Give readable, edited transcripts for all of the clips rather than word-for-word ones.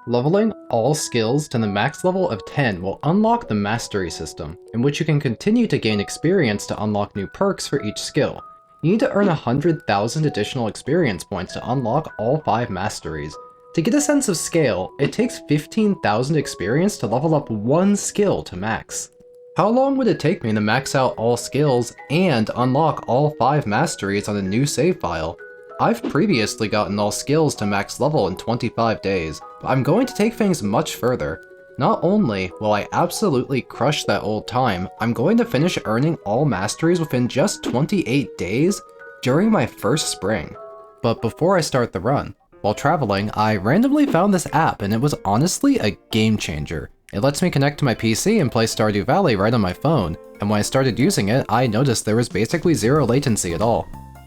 Leveling all skills to the max level of 10 will unlock the Mastery system, in which you can continue to gain experience to unlock new perks for each skill. You need to earn 100,000 additional experience points to unlock all 5 masteries. To get a sense of scale, it takes 15,000 experience to level up one skill to max. How long would it take me to max out all skills and unlock all 5 masteries on a new save file? I've previously gotten all skills to max level in 25 days, but I'm going to take things much further. Not only will I absolutely crush that old time, I'm going to finish earning all masteries within just 28 days during my first spring. But before I start the run, while traveling, I randomly found this app and it was honestly a game changer. It lets me connect to my PC and play Stardew Valley right on my phone, and when I started using it, I noticed there was basically zero latency at all.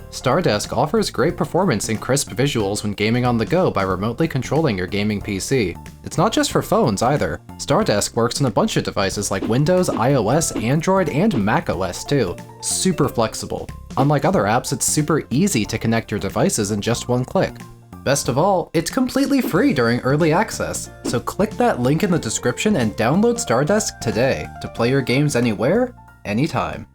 StarDesk offers great performance and crisp visuals when gaming on the go by remotely controlling your gaming PC. It's not just for phones either. StarDesk works on a bunch of devices like Windows, iOS, Android, and macOS too. Super flexible. Unlike other apps, it's super easy to connect your devices in just one click. Best of all, it's completely free during early access, so click that link in the description and download StarDesk today to play your games anywhere, anytime.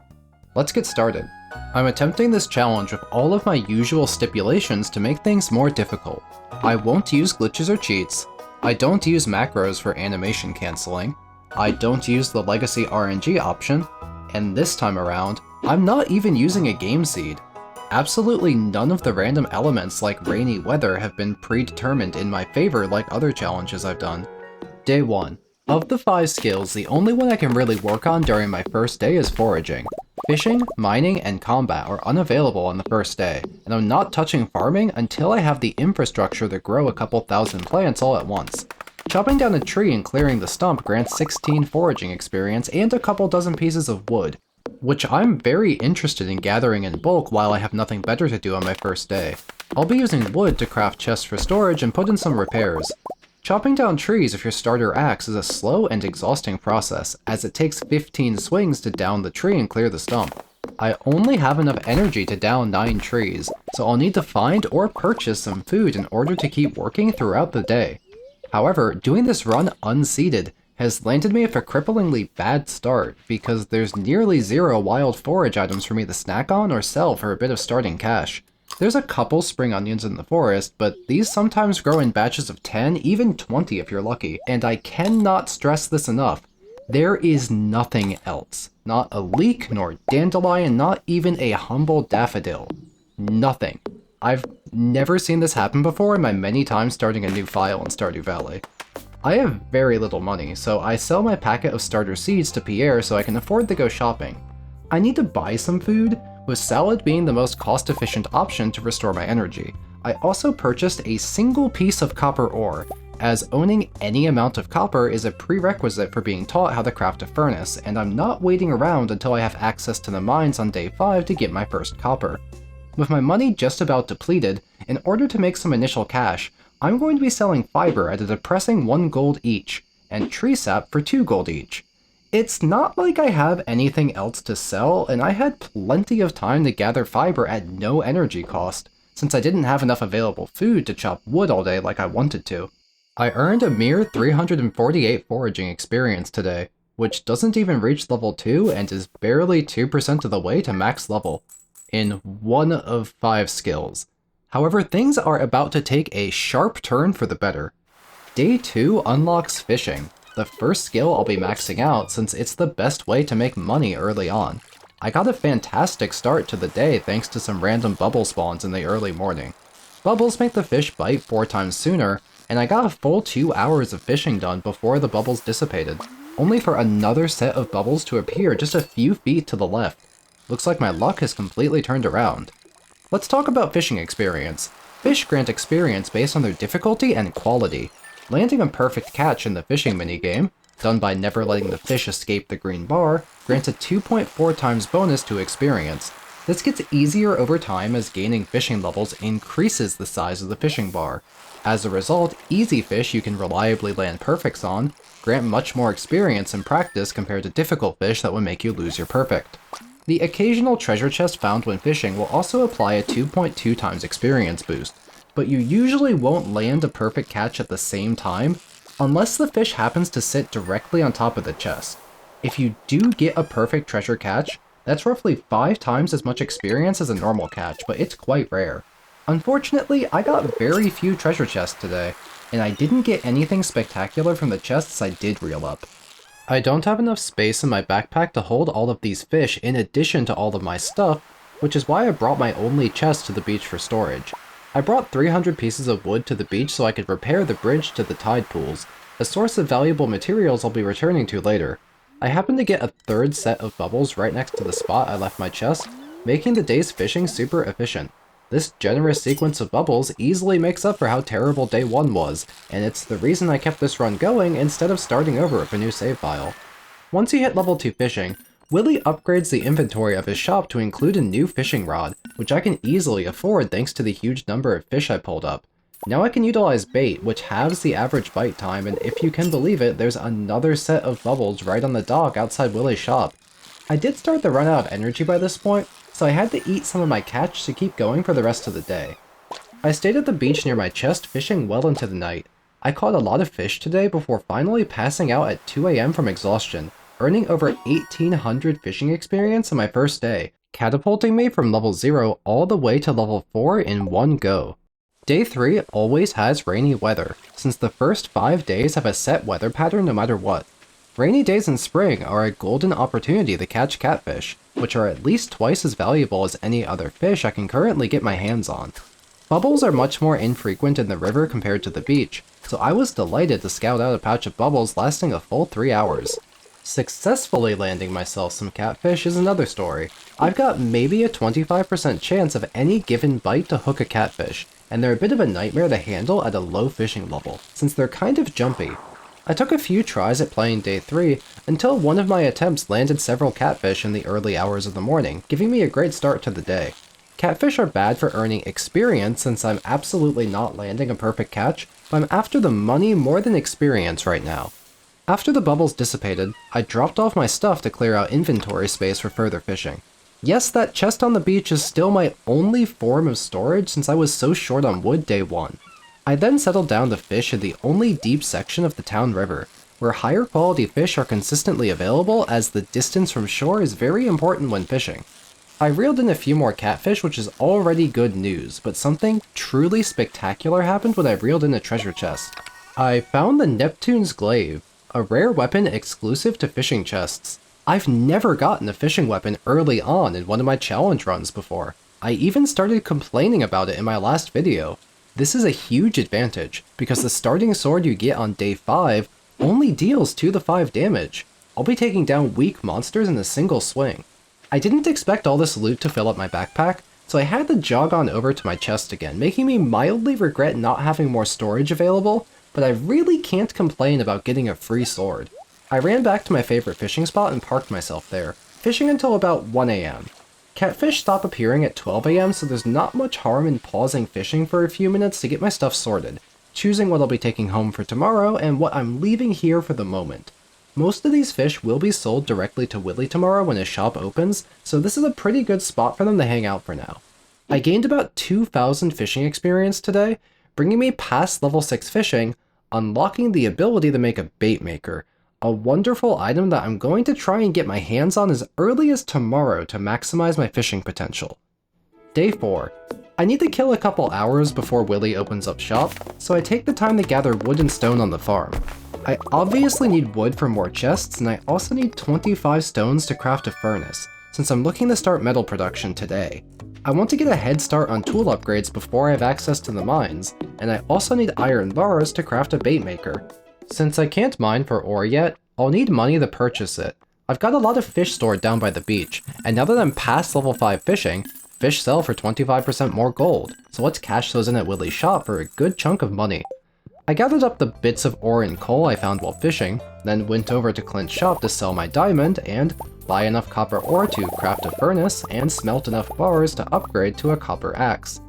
Let's get started. I'm attempting this challenge with all of my usual stipulations to make things more difficult. I won't use glitches or cheats, I don't use macros for animation cancelling, I don't use the Legacy RNG option, and this time around, I'm not even using a game seed. Absolutely none of the random elements like rainy weather have been predetermined in my favor like other challenges I've done. Day 1. Of the 5 skills, the only one I can really work on during my first day is foraging. Fishing, mining, and combat are unavailable on the first day, and I'm not touching farming until I have the infrastructure to grow a couple thousand plants all at once. Chopping down a tree and clearing the stump grants 16 foraging experience and a couple dozen pieces of wood, which I'm very interested in gathering in bulk while I have nothing better to do on my first day. I'll be using wood to craft chests for storage and put in some repairs. Chopping down trees with your starter axe is a slow and exhausting process, as it takes 15 swings to down the tree and clear the stump. I only have enough energy to down 9 trees, so I'll need to find or purchase some food in order to keep working throughout the day. However, doing this run unseeded has landed me with a cripplingly bad start, because there's nearly zero wild forage items for me to snack on or sell for a bit of starting cash. There's a couple spring onions in the forest, but these sometimes grow in batches of 10, even 20 if you're lucky, and I cannot stress this enough. There is nothing else. Not a leek, nor dandelion, not even a humble daffodil. Nothing. I've never seen this happen before in my many times starting a new file in Stardew Valley. I have very little money, so I sell my packet of starter seeds to Pierre so I can afford to go shopping. I need to buy some food, with salad being the most cost-efficient option to restore my energy. I also purchased a single piece of copper ore, as owning any amount of copper is a prerequisite for being taught how to craft a furnace, and I'm not waiting around until I have access to the mines on day 5 to get my first copper. With my money just about depleted, in order to make some initial cash, I'm going to be selling fiber at a depressing 1 gold each, and tree sap for 2 gold each. It's not like I have anything else to sell, and I had plenty of time to gather fiber at no energy cost, since I didn't have enough available food to chop wood all day like I wanted to. I earned a mere 348 foraging experience today, which doesn't even reach level 2 and is barely 2% of the way to max level, in one of 5 skills. However, things are about to take a sharp turn for the better. Day 2 unlocks fishing, the first skill I'll be maxing out since it's the best way to make money early on. I got a fantastic start to the day thanks to some random bubble spawns in the early morning. Bubbles make the fish bite 4 times sooner, and I got a full 2 hours of fishing done before the bubbles dissipated, only for another set of bubbles to appear just a few feet to the left. Looks like my luck has completely turned around. Let's talk about fishing experience. Fish grant experience based on their difficulty and quality. Landing a perfect catch in the fishing minigame, done by never letting the fish escape the green bar, grants a 2.4 times bonus to experience. This gets easier over time as gaining fishing levels increases the size of the fishing bar. As a result, easy fish you can reliably land perfects on grant much more experience and practice compared to difficult fish that would make you lose your perfect. The occasional treasure chest found when fishing will also apply a 2.2 times experience boost, but you usually won't land a perfect catch at the same time, unless the fish happens to sit directly on top of the chest. If you do get a perfect treasure catch, that's roughly 5 times as much experience as a normal catch, but it's quite rare. Unfortunately, I got very few treasure chests today, and I didn't get anything spectacular from the chests I did reel up. I don't have enough space in my backpack to hold all of these fish in addition to all of my stuff, which is why I brought my only chest to the beach for storage. I brought 300 pieces of wood to the beach so I could repair the bridge to the tide pools, a source of valuable materials I'll be returning to later. I happened to get a third set of bubbles right next to the spot I left my chest, making the day's fishing super efficient. This generous sequence of bubbles easily makes up for how terrible day 1 was, and it's the reason I kept this run going instead of starting over with a new save file. Once you hit level 2 fishing, Willy upgrades the inventory of his shop to include a new fishing rod, which I can easily afford thanks to the huge number of fish I pulled up. Now I can utilize bait, which halves the average bite time, and if you can believe it, there's another set of bubbles right on the dock outside Willy's shop. I did start to run out of energy by this point, so I had to eat some of my catch to keep going for the rest of the day. I stayed at the beach near my chest fishing well into the night. I caught a lot of fish today before finally passing out at 2 AM from exhaustion, earning over 1800 fishing experience on my first day, catapulting me from level 0 all the way to level 4 in one go. Day 3 always has rainy weather, since the first 5 days have a set weather pattern no matter what. Rainy days in spring are a golden opportunity to catch catfish, which are at least twice as valuable as any other fish I can currently get my hands on. Bubbles are much more infrequent in the river compared to the beach, so I was delighted to scout out a pouch of bubbles lasting a full 3 hours. Successfully landing myself some catfish is another story. I've got maybe a 25% chance of any given bite to hook a catfish, and they're a bit of a nightmare to handle at a low fishing level, since they're kind of jumpy. I took a few tries at playing day 3 until one of my attempts landed several catfish in the early hours of the morning, giving me a great start to the day. Catfish are bad for earning experience since I'm absolutely not landing a perfect catch, but I'm after the money more than experience right now. After the bubbles dissipated, I dropped off my stuff to clear out inventory space for further fishing. Yes, that chest on the beach is still my only form of storage since I was so short on wood day 1. I then settled down to fish in the only deep section of the town river, where higher quality fish are consistently available as the distance from shore is very important when fishing. I reeled in a few more catfish, which is already good news, but something truly spectacular happened when I reeled in a treasure chest. I found the Neptune's Glaive, a rare weapon exclusive to fishing chests. I've never gotten a fishing weapon early on in one of my challenge runs before. I even started complaining about it in my last video. This is a huge advantage, because the starting sword you get on day 5 only deals 2 to 5 damage. I'll be taking down weak monsters in a single swing. I didn't expect all this loot to fill up my backpack, so I had to jog on over to my chest again, making me mildly regret not having more storage available, but I really can't complain about getting a free sword. I ran back to my favorite fishing spot and parked myself there, fishing until about 1 AM. Catfish stop appearing at 12 AM, so there's not much harm in pausing fishing for a few minutes to get my stuff sorted, choosing what I'll be taking home for tomorrow and what I'm leaving here for the moment. Most of these fish will be sold directly to Willy tomorrow when his shop opens, so this is a pretty good spot for them to hang out for now. I gained about 2,000 fishing experience today, bringing me past level 6 fishing, unlocking the ability to make a bait maker, a wonderful item that I'm going to try and get my hands on as early as tomorrow to maximize my fishing potential. Day 4. I need to kill a couple hours before Willy opens up shop, so I take the time to gather wood and stone on the farm. I obviously need wood for more chests, and I also need 25 stones to craft a furnace, since I'm looking to start metal production today. I want to get a head start on tool upgrades before I have access to the mines, and I also need iron bars to craft a bait maker. Since I can't mine for ore yet, I'll need money to purchase it. I've got a lot of fish stored down by the beach, and now that I'm past level 5 fishing, fish sell for 25% more gold, so let's cash those in at Willy's shop for a good chunk of money. I gathered up the bits of ore and coal I found while fishing, then went over to Clint's shop to sell my diamond and buy enough copper ore to craft a furnace and smelt enough bars to upgrade to a copper axe.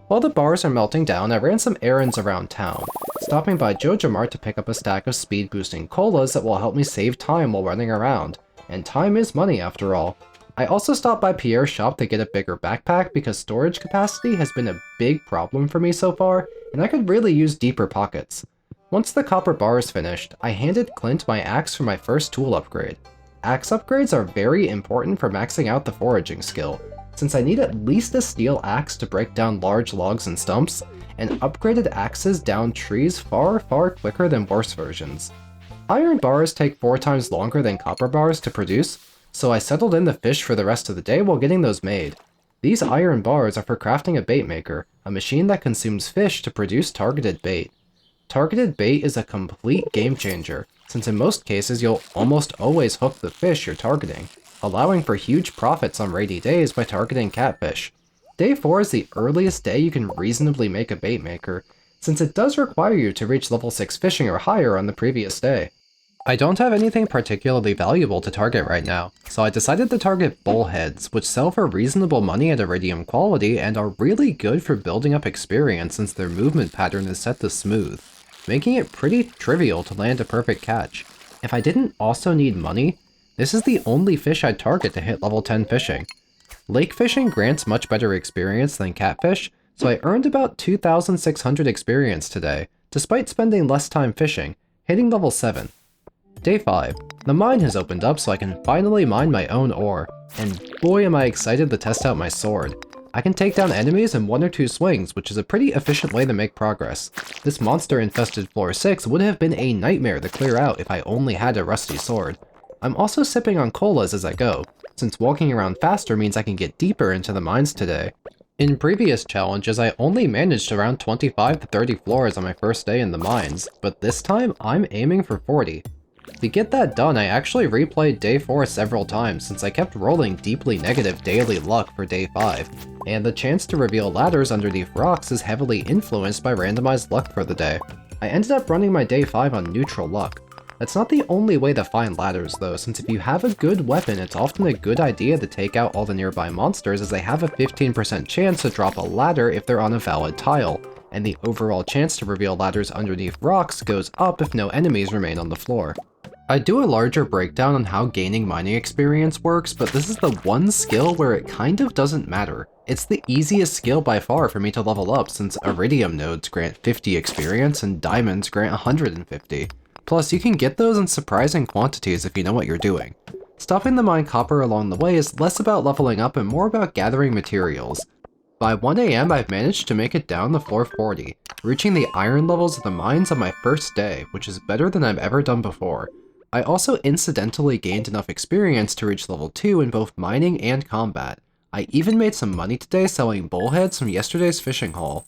While the bars are melting down, I ran some errands around town, stopping by Joja Mart to pick up a stack of speed-boosting colas that will help me save time while running around, and time is money after all. I also stopped by Pierre's shop to get a bigger backpack because storage capacity has been a big problem for me so far, and I could really use deeper pockets. Once the copper bar is finished, I handed Clint my axe for my first tool upgrade. Axe upgrades are very important for maxing out the foraging skill, since I need at least a steel axe to break down large logs and stumps, and upgraded axes down trees far quicker than worse versions. Iron bars take 4 times longer than copper bars to produce, so I settled in the fish for the rest of the day while getting those made. These iron bars are for crafting a bait maker, a machine that consumes fish to produce targeted bait. Targeted bait is a complete game changer, since in most cases you'll almost always hook the fish you're targeting, allowing for huge profits on rainy days by targeting catfish. Day 4 is the earliest day you can reasonably make a bait maker, since it does require you to reach level 6 fishing or higher on the previous day. I don't have anything particularly valuable to target right now, so I decided to target bullheads, which sell for reasonable money at iridium quality and are really good for building up experience since their movement pattern is set to smooth, making it pretty trivial to land a perfect catch. If I didn't also need money, this is the only fish I'd target to hit level 10 fishing. Lake fishing grants much better experience than catfish, so I earned about 2,600 experience today, despite spending less time fishing, hitting level 7. Day 5. The mine has opened up so I can finally mine my own ore, and boy am I excited to test out my sword. I can take down enemies in 1 or 2 swings, which is a pretty efficient way to make progress. This monster-infested floor 6 would have been a nightmare to clear out if I only had a rusty sword. I'm also sipping on colas as I go, since walking around faster means I can get deeper into the mines today. In previous challenges, I only managed around 25 to 30 floors on my first day in the mines, but this time I'm aiming for 40. To get that done, I actually replayed Day 4 several times since I kept rolling deeply negative daily luck for Day 5, and the chance to reveal ladders underneath rocks is heavily influenced by randomized luck for the day. I ended up running my Day 5 on neutral luck. That's not the only way to find ladders though, since if you have a good weapon, it's often a good idea to take out all the nearby monsters as they have a 15% chance to drop a ladder if they're on a valid tile, and the overall chance to reveal ladders underneath rocks goes up if no enemies remain on the floor. I do a larger breakdown on how gaining mining experience works, but this is the one skill where it kind of doesn't matter. It's the easiest skill by far for me to level up since iridium nodes grant 50 experience and diamonds grant 150. Plus, you can get those in surprising quantities if you know what you're doing. Stopping to mine copper along the way is less about leveling up and more about gathering materials. By 1 AM, I've managed to make it down to floor 40, reaching the iron levels of the mines on my first day, which is better than I've ever done before. I also incidentally gained enough experience to reach level 2 in both mining and combat. I even made some money today selling bullheads from yesterday's fishing haul.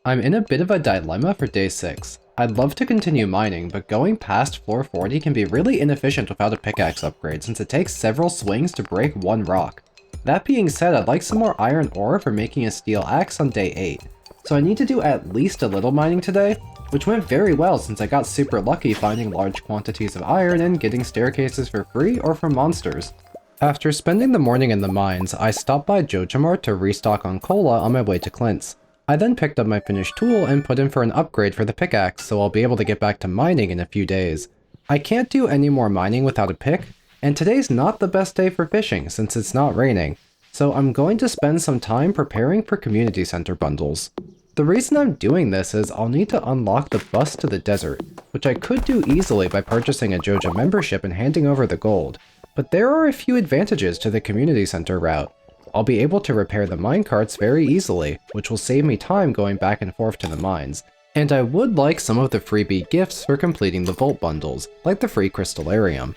I'm in a bit of a dilemma for day 6. I'd love to continue mining, but going past floor 40 can be really inefficient without a pickaxe upgrade since it takes several swings to break one rock. That being said, I'd like some more iron ore for making a steel axe on day 8, so I need to do at least a little mining today, which went very well since I got super lucky finding large quantities of iron and getting staircases for free or from monsters. After spending the morning in the mines, I stopped by JojaMart to restock on cola on my way to Clint's. I then picked up my finished tool and put in for an upgrade for the pickaxe, so I'll be able to get back to mining in a few days. I can't do any more mining without a pick, and today's not the best day for fishing since it's not raining, so I'm going to spend some time preparing for community center bundles. The reason I'm doing this is I'll need to unlock the bus to the desert, which I could do easily by purchasing a Joja membership and handing over the gold, but there are a few advantages to the community center route. I'll be able to repair the minecarts very easily, which will save me time going back and forth to the mines. And I would like some of the freebie gifts for completing the vault bundles, like the free crystallarium.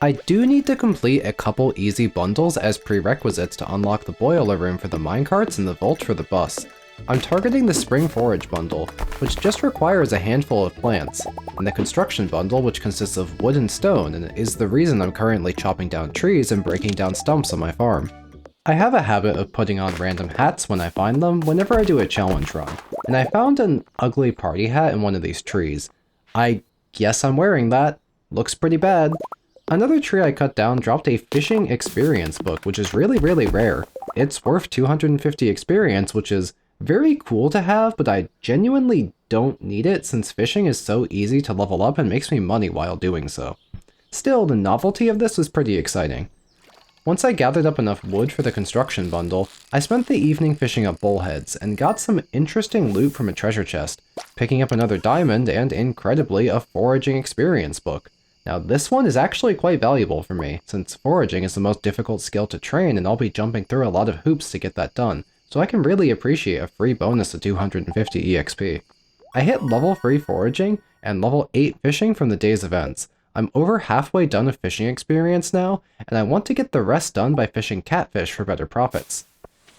I do need to complete a couple easy bundles as prerequisites to unlock the boiler room for the minecarts and the vault for the bus. I'm targeting the spring forage bundle, which just requires a handful of plants, and the construction bundle, which consists of wood and stone and is the reason I'm currently chopping down trees and breaking down stumps on my farm. I have a habit of putting on random hats when I find them whenever I do a challenge run, and I found an ugly party hat in one of these trees. I guess I'm wearing that. Looks pretty bad. Another tree I cut down dropped a fishing experience book, which is really rare. It's worth 250 experience, which is very cool to have, but I genuinely don't need it since fishing is so easy to level up and makes me money while doing so. Still, the novelty of this is pretty exciting. Once I gathered up enough wood for the construction bundle, I spent the evening fishing up bullheads and got some interesting loot from a treasure chest, picking up another diamond and, incredibly, a foraging experience book. Now this one is actually quite valuable for me, since foraging is the most difficult skill to train and I'll be jumping through a lot of hoops to get that done, so I can really appreciate a free bonus of 250 EXP. I hit level 3 foraging and level 8 fishing from the day's events. I'm over halfway done with fishing experience now, and I want to get the rest done by fishing catfish for better profits.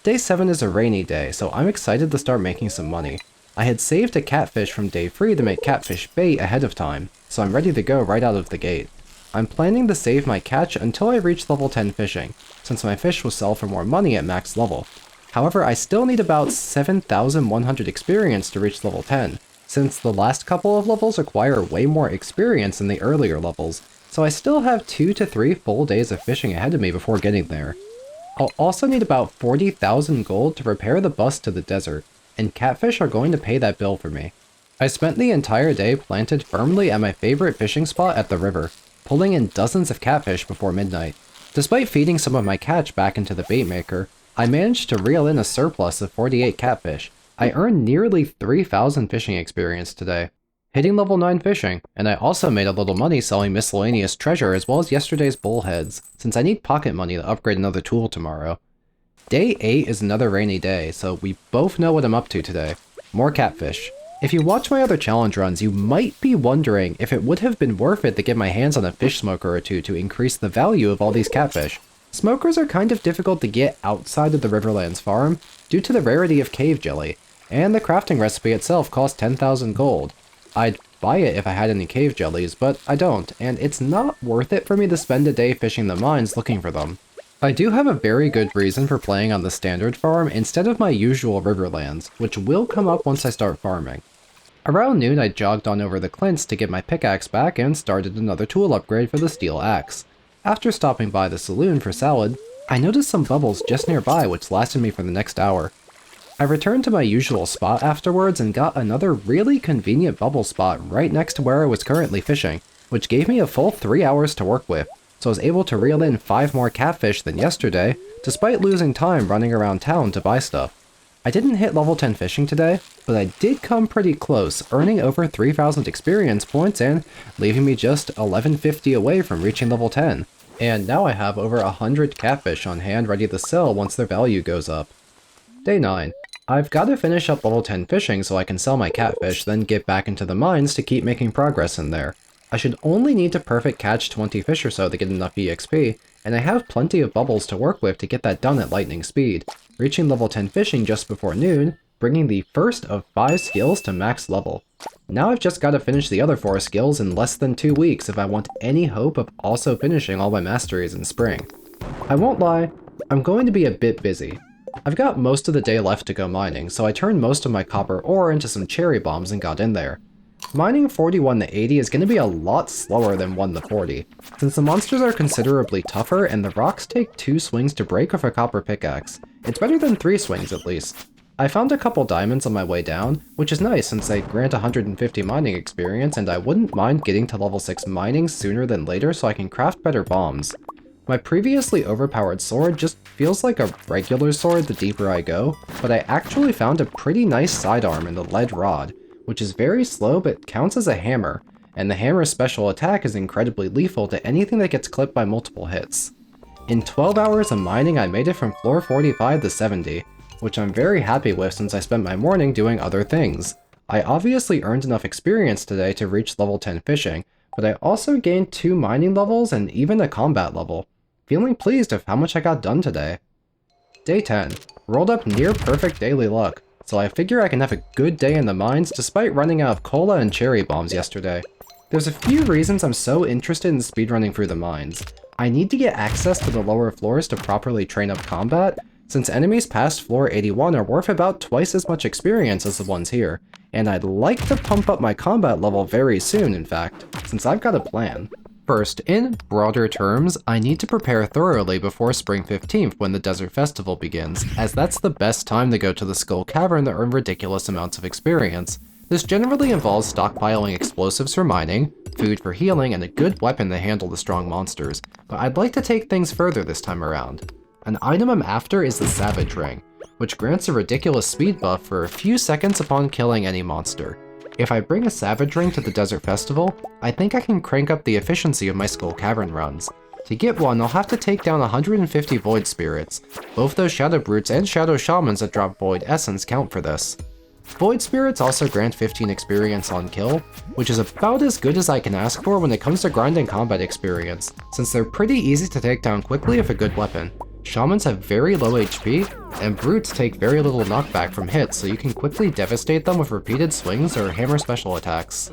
Day 7 is a rainy day, so I'm excited to start making some money. I had saved a catfish from day 3 to make catfish bait ahead of time, so I'm ready to go right out of the gate. I'm planning to save my catch until I reach level 10 fishing, since my fish will sell for more money at max level. However, I still need about 7,100 experience to reach level 10, since the last couple of levels require way more experience than the earlier levels, so I still have 2 to 3 full days of fishing ahead of me before getting there. I'll also need about 40,000 gold to repair the bus to the desert, and catfish are going to pay that bill for me. I spent the entire day planted firmly at my favorite fishing spot at the river, pulling in dozens of catfish before midnight. Despite feeding some of my catch back into the bait maker, I managed to reel in a surplus of 48 catfish. I earned nearly 3,000 fishing experience today, hitting level 9 fishing, and I also made a little money selling miscellaneous treasure as well as yesterday's bullheads, since I need pocket money to upgrade another tool tomorrow. Day 8 is another rainy day, so we both know what I'm up to today. More catfish. If you watch my other challenge runs, you might be wondering if it would have been worth it to get my hands on a fish smoker or two to increase the value of all these catfish. Smokers are kind of difficult to get outside of the Riverlands farm due to the rarity of cave jelly, and the crafting recipe itself costs 10,000 gold. I'd buy it if I had any cave jellies, but I don't, and it's not worth it for me to spend a day fishing the mines looking for them. I do have a very good reason for playing on the standard farm instead of my usual Riverlands, which will come up once I start farming. Around noon I jogged on over the Clints to get my pickaxe back and started another tool upgrade for the steel axe. After stopping by the saloon for salad, I noticed some bubbles just nearby which lasted me for the next hour. I returned to my usual spot afterwards and got another really convenient bubble spot right next to where I was currently fishing, which gave me a full 3 hours to work with, so I was able to reel in 5 more catfish than yesterday, despite losing time running around town to buy stuff. I didn't hit level 10 fishing today, but I did come pretty close, earning over 3,000 experience points and leaving me just 1150 away from reaching level 10. And now I have over 100 catfish on hand ready to sell once their value goes up. Day 9. I've got to finish up level 10 fishing so I can sell my catfish, then get back into the mines to keep making progress in there. I should only need to perfect catch 20 fish or so to get enough EXP, and I have plenty of bubbles to work with to get that done at lightning speed, reaching level 10 fishing just before noon, bringing the first of 5 skills to max level. Now I've just got to finish the other 4 skills in less than 2 weeks if I want any hope of also finishing all my masteries in spring. I won't lie, I'm going to be a bit busy. I've got most of the day left to go mining, so I turned most of my copper ore into some cherry bombs and got in there. Mining 41 to 80 is going to be a lot slower than 1 to 40, since the monsters are considerably tougher and the rocks take 2 swings to break with a copper pickaxe. It's better than 3 swings at least. I found a couple diamonds on my way down, which is nice since they grant 150 mining experience and I wouldn't mind getting to level 6 mining sooner than later so I can craft better bombs. My previously overpowered sword just feels like a regular sword the deeper I go, but I actually found a pretty nice sidearm in the lead rod, which is very slow but counts as a hammer, and the hammer's special attack is incredibly lethal to anything that gets clipped by multiple hits. In 12 hours of mining I made it from floor 45 to 70, which I'm very happy with since I spent my morning doing other things. I obviously earned enough experience today to reach level 10 fishing, but I also gained 2 mining levels and even a combat level. Feeling pleased with how much I got done today. Day 10. Rolled up near perfect daily luck, so I figure I can have a good day in the mines despite running out of cola and cherry bombs yesterday. There's a few reasons I'm so interested in speedrunning through the mines. I need to get access to the lower floors to properly train up combat, since enemies past floor 81 are worth about twice as much experience as the ones here, and I'd like to pump up my combat level very soon in fact, since I've got a plan. First, in broader terms, I need to prepare thoroughly before Spring 15th when the Desert Festival begins, as that's the best time to go to the Skull Cavern to earn ridiculous amounts of experience, This generally involves stockpiling explosives for mining, food for healing, and a good weapon to handle the strong monsters, but I'd like to take things further this time around. An item I'm after is the Savage Ring, which grants a ridiculous speed buff for a few seconds upon killing any monster. If I bring a Savage Ring to the Desert Festival, I think I can crank up the efficiency of my Skull Cavern runs. To get one, I'll have to take down 150 Void Spirits. Both those Shadow Brutes and Shadow Shamans that drop Void Essence count for this. Void Spirits also grant 15 experience on kill, which is about as good as I can ask for when it comes to grinding combat experience, since they're pretty easy to take down quickly with a good weapon. Shamans have very low HP, and Brutes take very little knockback from hits, so you can quickly devastate them with repeated swings or hammer special attacks.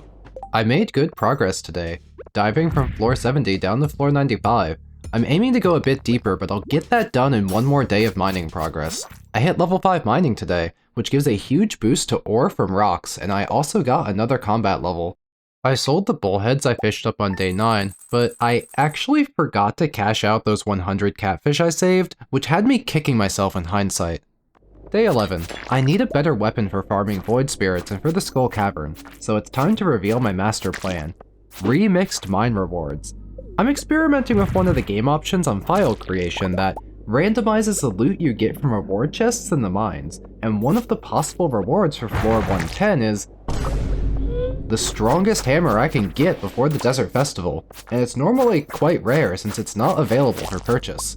I made good progress today, diving from floor 70 down to floor 95. I'm aiming to go a bit deeper, but I'll get that done in one more day of mining progress. I hit level 5 mining today, which gives a huge boost to ore from rocks, and I also got another combat level. I sold the bullheads I fished up on day 9, but I actually forgot to cash out those 100 catfish I saved, which had me kicking myself in hindsight. Day 11. I need a better weapon for farming Void Spirits and for the Skull Cavern, so it's time to reveal my master plan. Remixed mine rewards. I'm experimenting with one of the game options on file creation that randomizes the loot you get from reward chests in the mines, and one of the possible rewards for floor 110 is the strongest hammer I can get before the Desert Festival, and it's normally quite rare since it's not available for purchase.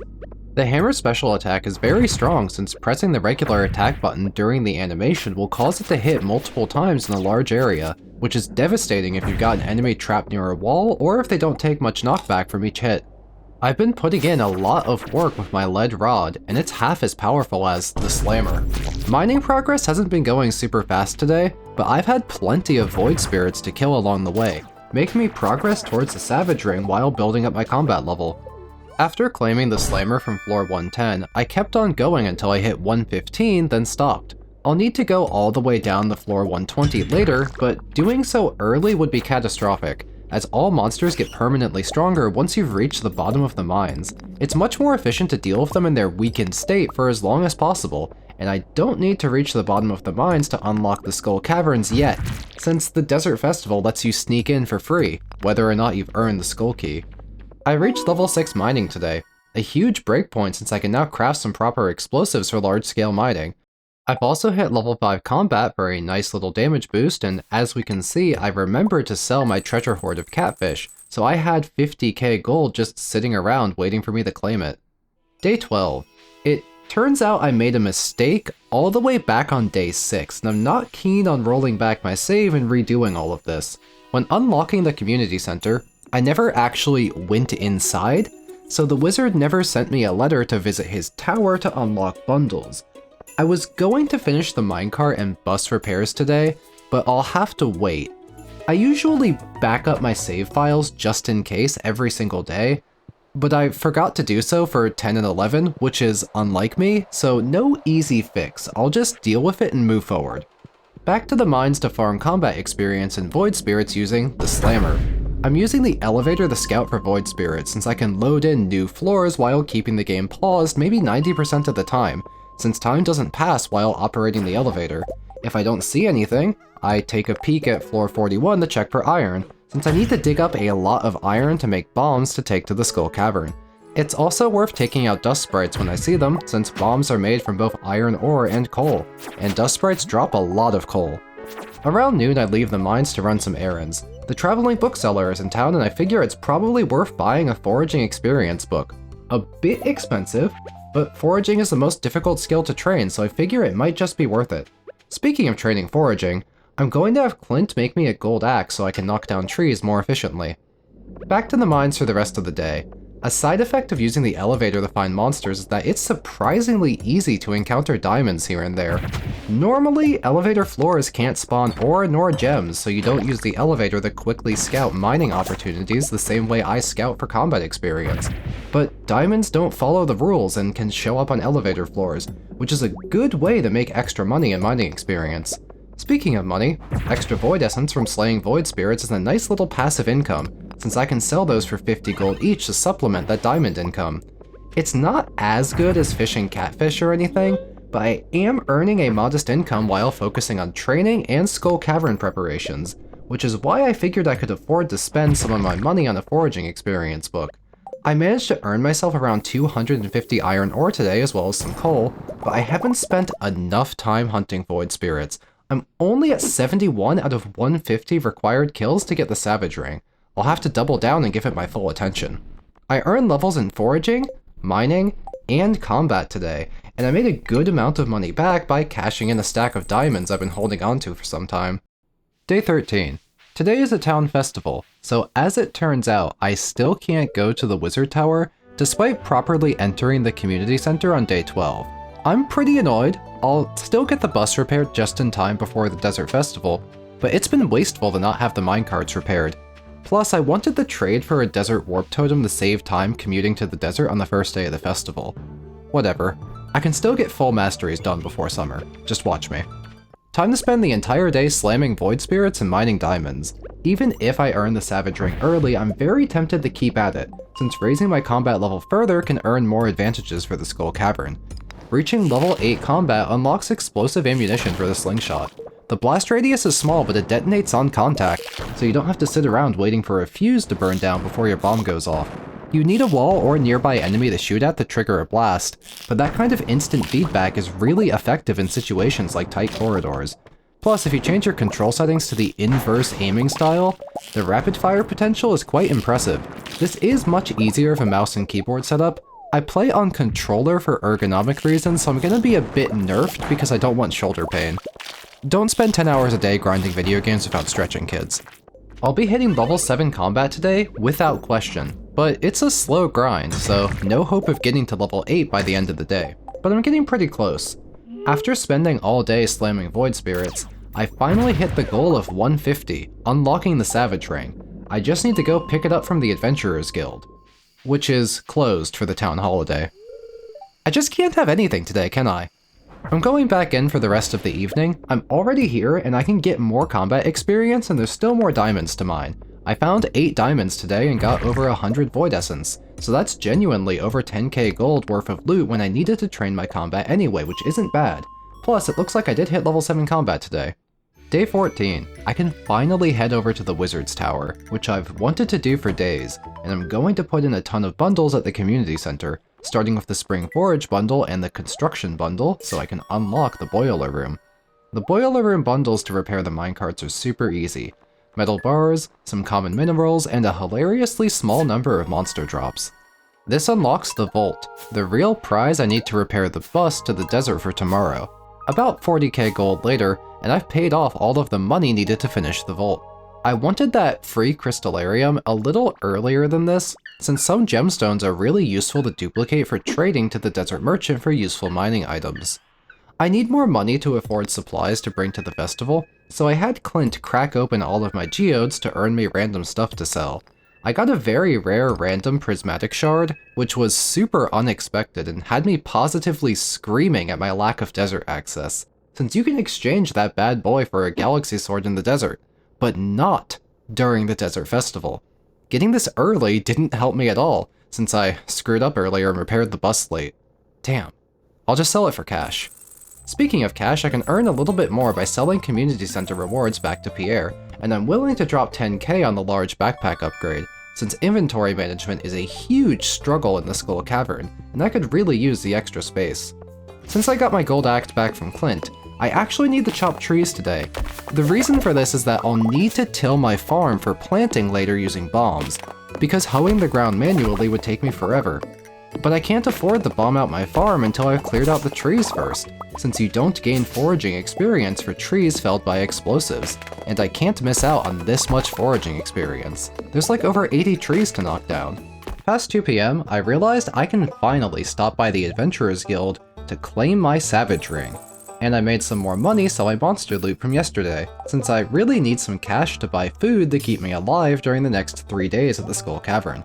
The hammer's special attack is very strong since pressing the regular attack button during the animation will cause it to hit multiple times in a large area, which is devastating if you've got an enemy trapped near a wall or if they don't take much knockback from each hit. I've been putting in a lot of work with my lead rod, and it's half as powerful as the slammer. Mining progress hasn't been going super fast today, but I've had plenty of Void Spirits to kill along the way, making me progress towards the Savage Ring while building up my combat level. After claiming the slammer from floor 110, I kept on going until I hit 115, then stopped. I'll need to go all the way down to floor 120 later, but doing so early would be catastrophic, as all monsters get permanently stronger once you've reached the bottom of the mines. It's much more efficient to deal with them in their weakened state for as long as possible, and I don't need to reach the bottom of the mines to unlock the Skull Caverns yet, since the Desert Festival lets you sneak in for free, whether or not you've earned the Skull Key. I reached level 6 mining today, a huge breakpoint since I can now craft some proper explosives for large-scale mining. I've also hit level 5 combat for a nice little damage boost, and as we can see, I remembered to sell my treasure hoard of catfish, so I had 50k gold just sitting around waiting for me to claim it. Day 12. It turns out I made a mistake all the way back on day 6, and I'm not keen on rolling back my save and redoing all of this. When unlocking the community center, I never actually went inside, so the wizard never sent me a letter to visit his tower to unlock bundles. I was going to finish the minecart and bus repairs today, but I'll have to wait. I usually back up my save files just in case every single day, but I forgot to do so for 10 and 11, which is unlike me, so no easy fix. I'll just deal with it and move forward. Back to the mines to farm combat experience and Void Spirits using the Slammer. I'm using the elevator to scout for Void Spirits since I can load in new floors while keeping the game paused maybe 90% of the time, since time doesn't pass while operating the elevator. If I don't see anything, I take a peek at floor 41 to check for iron, since I need to dig up a lot of iron to make bombs to take to the Skull Cavern. It's also worth taking out dust sprites when I see them, since bombs are made from both iron ore and coal, and dust sprites drop a lot of coal. Around noon I leave the mines to run some errands. The traveling bookseller is in town and I figure it's probably worth buying a foraging experience book. A bit expensive, but foraging is the most difficult skill to train, so I figure it might just be worth it. Speaking of training foraging, I'm going to have Clint make me a gold axe so I can knock down trees more efficiently. Back to the mines for the rest of the day. A side effect of using the elevator to find monsters is that it's surprisingly easy to encounter diamonds here and there. Normally, elevator floors can't spawn ore nor gems, so you don't use the elevator to quickly scout mining opportunities the same way I scout for combat experience. But diamonds don't follow the rules and can show up on elevator floors, which is a good way to make extra money in mining experience. Speaking of money, extra Void Essence from slaying Void Spirits is a nice little passive income, since I can sell those for 50 gold each to supplement that diamond income. It's not as good as fishing catfish or anything, but I am earning a modest income while focusing on training and Skull Cavern preparations, which is why I figured I could afford to spend some of my money on a foraging experience book. I managed to earn myself around 250 iron ore today as well as some coal, but I haven't spent enough time hunting void spirits. I'm only at 71 out of 150 required kills to get the Savage Ring. I'll have to double down and give it my full attention. I earned levels in foraging, mining, and combat today, and I made a good amount of money back by cashing in a stack of diamonds I've been holding onto for some time. Day 13. Today is a town festival, so as it turns out, I still can't go to the Wizard Tower despite properly entering the community center on day 12. I'm pretty annoyed. I'll still get the bus repaired just in time before the Desert Festival, but it's been wasteful to not have the minecarts repaired. Plus, I wanted the trade for a desert warp totem to save time commuting to the desert on the first day of the festival. Whatever. I can still get full masteries done before summer. Just watch me. Time to spend the entire day slamming void spirits and mining diamonds. Even if I earn the Savage Ring early, I'm very tempted to keep at it, since raising my combat level further can earn more advantages for the Skull Cavern. Reaching level 8 combat unlocks explosive ammunition for the slingshot. The blast radius is small, but it detonates on contact, so you don't have to sit around waiting for a fuse to burn down before your bomb goes off. You need a wall or nearby enemy to shoot at to trigger a blast, but that kind of instant feedback is really effective in situations like tight corridors. Plus, if you change your control settings to the inverse aiming style, the rapid fire potential is quite impressive. This is much easier of a mouse and keyboard setup. I play on controller for ergonomic reasons, so I'm gonna be a bit nerfed because I don't want shoulder pain. Don't spend 10 hours a day grinding video games without stretching, kids. I'll be hitting level 7 combat today without question, but it's a slow grind, so no hope of getting to level 8 by the end of the day. But I'm getting pretty close. After spending all day slamming void spirits, I finally hit the goal of 150, unlocking the Savage Ring. I just need to go pick it up from the Adventurers Guild, which is closed for the town holiday. I just can't have anything today, can I? I'm going back in for the rest of the evening. I'm already here and I can get more combat experience and there's still more diamonds to mine. I found 8 diamonds today and got over 100 void essence, so that's genuinely over 10k gold worth of loot when I needed to train my combat anyway, which isn't bad. Plus, it looks like I did hit level 7 combat today. Day 14. I can finally head over to the Wizard's Tower, which I've wanted to do for days, and I'm going to put in a ton of bundles at the community center, starting with the Spring Forage bundle and the Construction bundle so I can unlock the Boiler Room. The Boiler Room bundles to repair the minecarts are super easy. Metal bars, some common minerals, and a hilariously small number of monster drops. This unlocks the Vault, the real prize I need to repair the bus to the desert for tomorrow. About 40k gold later, and I've paid off all of the money needed to finish the Vault. I wanted that free crystallarium a little earlier than this, since some gemstones are really useful to duplicate for trading to the desert merchant for useful mining items. I need more money to afford supplies to bring to the festival, so I had Clint crack open all of my geodes to earn me random stuff to sell. I got a very rare random prismatic shard, which was super unexpected and had me positively screaming at my lack of desert access, since you can exchange that bad boy for a galaxy sword in the desert, but not during the desert festival. Getting this early didn't help me at all, since I screwed up earlier and repaired the bus late. Damn. I'll just sell it for cash. Speaking of cash, I can earn a little bit more by selling community center rewards back to Pierre, and I'm willing to drop 10k on the large backpack upgrade, since inventory management is a huge struggle in the Skull Cavern, and I could really use the extra space. Since I got my gold axe back from Clint, I actually need to chop trees today. The reason for this is that I'll need to till my farm for planting later using bombs, because hoeing the ground manually would take me forever. But I can't afford to bomb out my farm until I've cleared out the trees first, since you don't gain foraging experience for trees felled by explosives, and I can't miss out on this much foraging experience. There's like over 80 trees to knock down. Past 2 PM, I realized I can finally stop by the Adventurers Guild to claim my Savage Ring. And I made some more money so I monster loot from yesterday, since I really need some cash to buy food to keep me alive during the next 3 days at the Skull Cavern.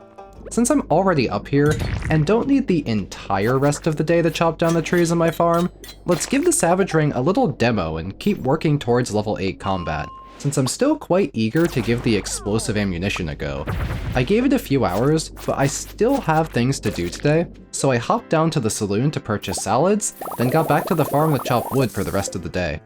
Since I'm already up here, and don't need the entire rest of the day to chop down the trees on my farm, let's give the Savage Ring a little demo and keep working towards level 8 combat. since I'm still quite eager to give the explosive ammunition a go. I gave it a few hours, but I still have things to do today, so I hopped down to the saloon to purchase salads, then got back to the farm to chop wood for the rest of the day.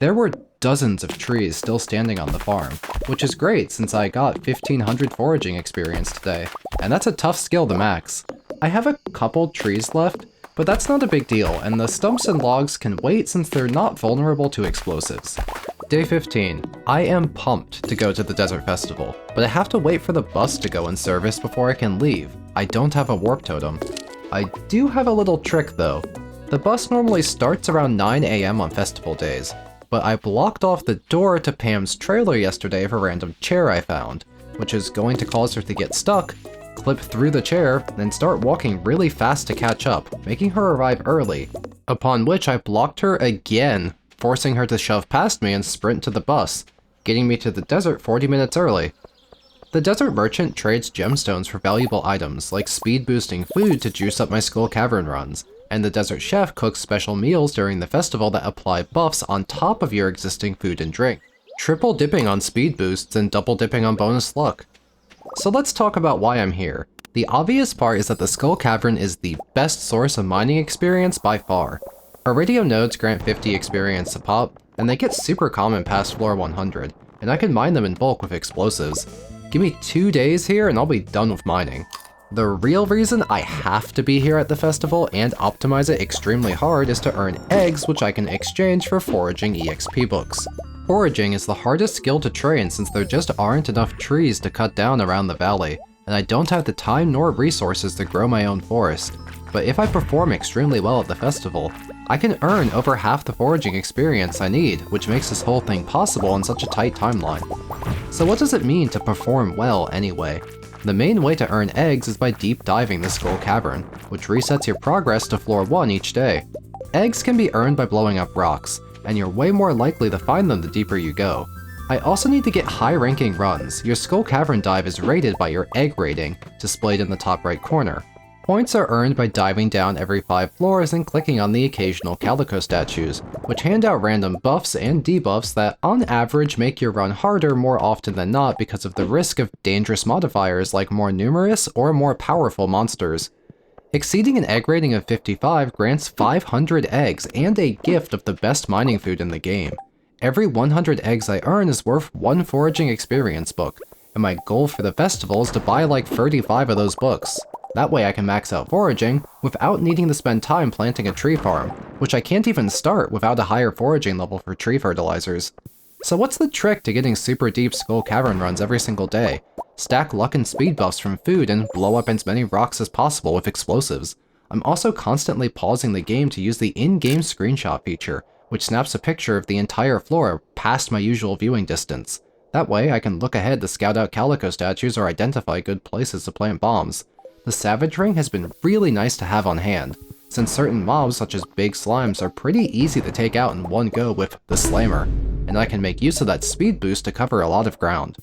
There were dozens of trees still standing on the farm, which is great since I got 1500 foraging experience today, and that's a tough skill to max. I have a couple trees left, but that's not a big deal, and the stumps and logs can wait since they're not vulnerable to explosives. Day 15. I am pumped to go to the Desert Festival, but I have to wait for the bus to go in service before I can leave. I don't have a warp totem. I do have a little trick though. The bus normally starts around 9 AM on festival days, but I blocked off the door to Pam's trailer yesterday of a random chair I found, which is going to cause her to get stuck, clip through the chair, then start walking really fast to catch up, making her arrive early, upon which I blocked her again, forcing her to shove past me and sprint to the bus, getting me to the desert 40 minutes early. The desert merchant trades gemstones for valuable items, like speed-boosting food to juice up my skull cavern runs, and the desert chef cooks special meals during the festival that apply buffs on top of your existing food and drink, triple dipping on speed boosts and double dipping on bonus luck. So let's talk about why I'm here. The obvious part is that the skull cavern is the best source of mining experience by far. Iridium nodes grant 50 experience a pop, and they get super common past floor 100, and I can mine them in bulk with explosives. Give me 2 days here and I'll be done with mining. The real reason I have to be here at the festival and optimize it extremely hard is to earn eggs, which I can exchange for foraging EXP books. Foraging is the hardest skill to train since there just aren't enough trees to cut down around the valley, and I don't have the time nor resources to grow my own forest. But if I perform extremely well at the festival, I can earn over half the foraging experience I need, which makes this whole thing possible in such a tight timeline. So what does it mean to perform well anyway? The main way to earn eggs is by deep diving the skull cavern, which resets your progress to floor 1 each day. Eggs can be earned by blowing up rocks, and you're way more likely to find them the deeper you go. I also need to get high-ranking runs. Your skull cavern dive is rated by your egg rating, displayed in the top right corner. Points are earned by diving down every 5 floors and clicking on the occasional calico statues, which hand out random buffs and debuffs that on average make your run harder more often than not because of the risk of dangerous modifiers like more numerous or more powerful monsters. Exceeding an egg rating of 55 grants 500 eggs and a gift of the best mining food in the game. Every 100 eggs I earn is worth 1 foraging experience book, and my goal for the festival is to buy like 35 of those books. That way I can max out foraging without needing to spend time planting a tree farm, which I can't even start without a higher foraging level for tree fertilizers. So what's the trick to getting super deep skull cavern runs every single day? Stack luck and speed buffs from food and blow up as many rocks as possible with explosives. I'm also constantly pausing the game to use the in-game screenshot feature, which snaps a picture of the entire floor past my usual viewing distance. That way I can look ahead to scout out calico statues or identify good places to plant bombs. The Savage Ring has been really nice to have on hand, since certain mobs such as big slimes are pretty easy to take out in one go with the Slammer, and I can make use of that speed boost to cover a lot of ground.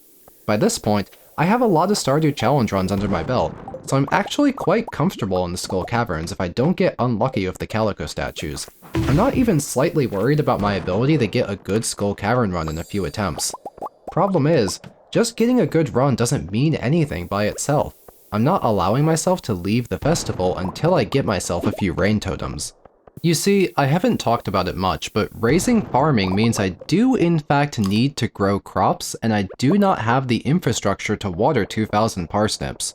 By this point, I have a lot of Stardew challenge runs under my belt, so I'm actually quite comfortable in the skull caverns if I don't get unlucky with the calico statues. I'm not even slightly worried about my ability to get a good skull cavern run in a few attempts. Problem is, just getting a good run doesn't mean anything by itself. I'm not allowing myself to leave the festival until I get myself a few rain totems. You see, I haven't talked about it much, but raising farming means I do in fact need to grow crops, and I do not have the infrastructure to water 2,000 parsnips.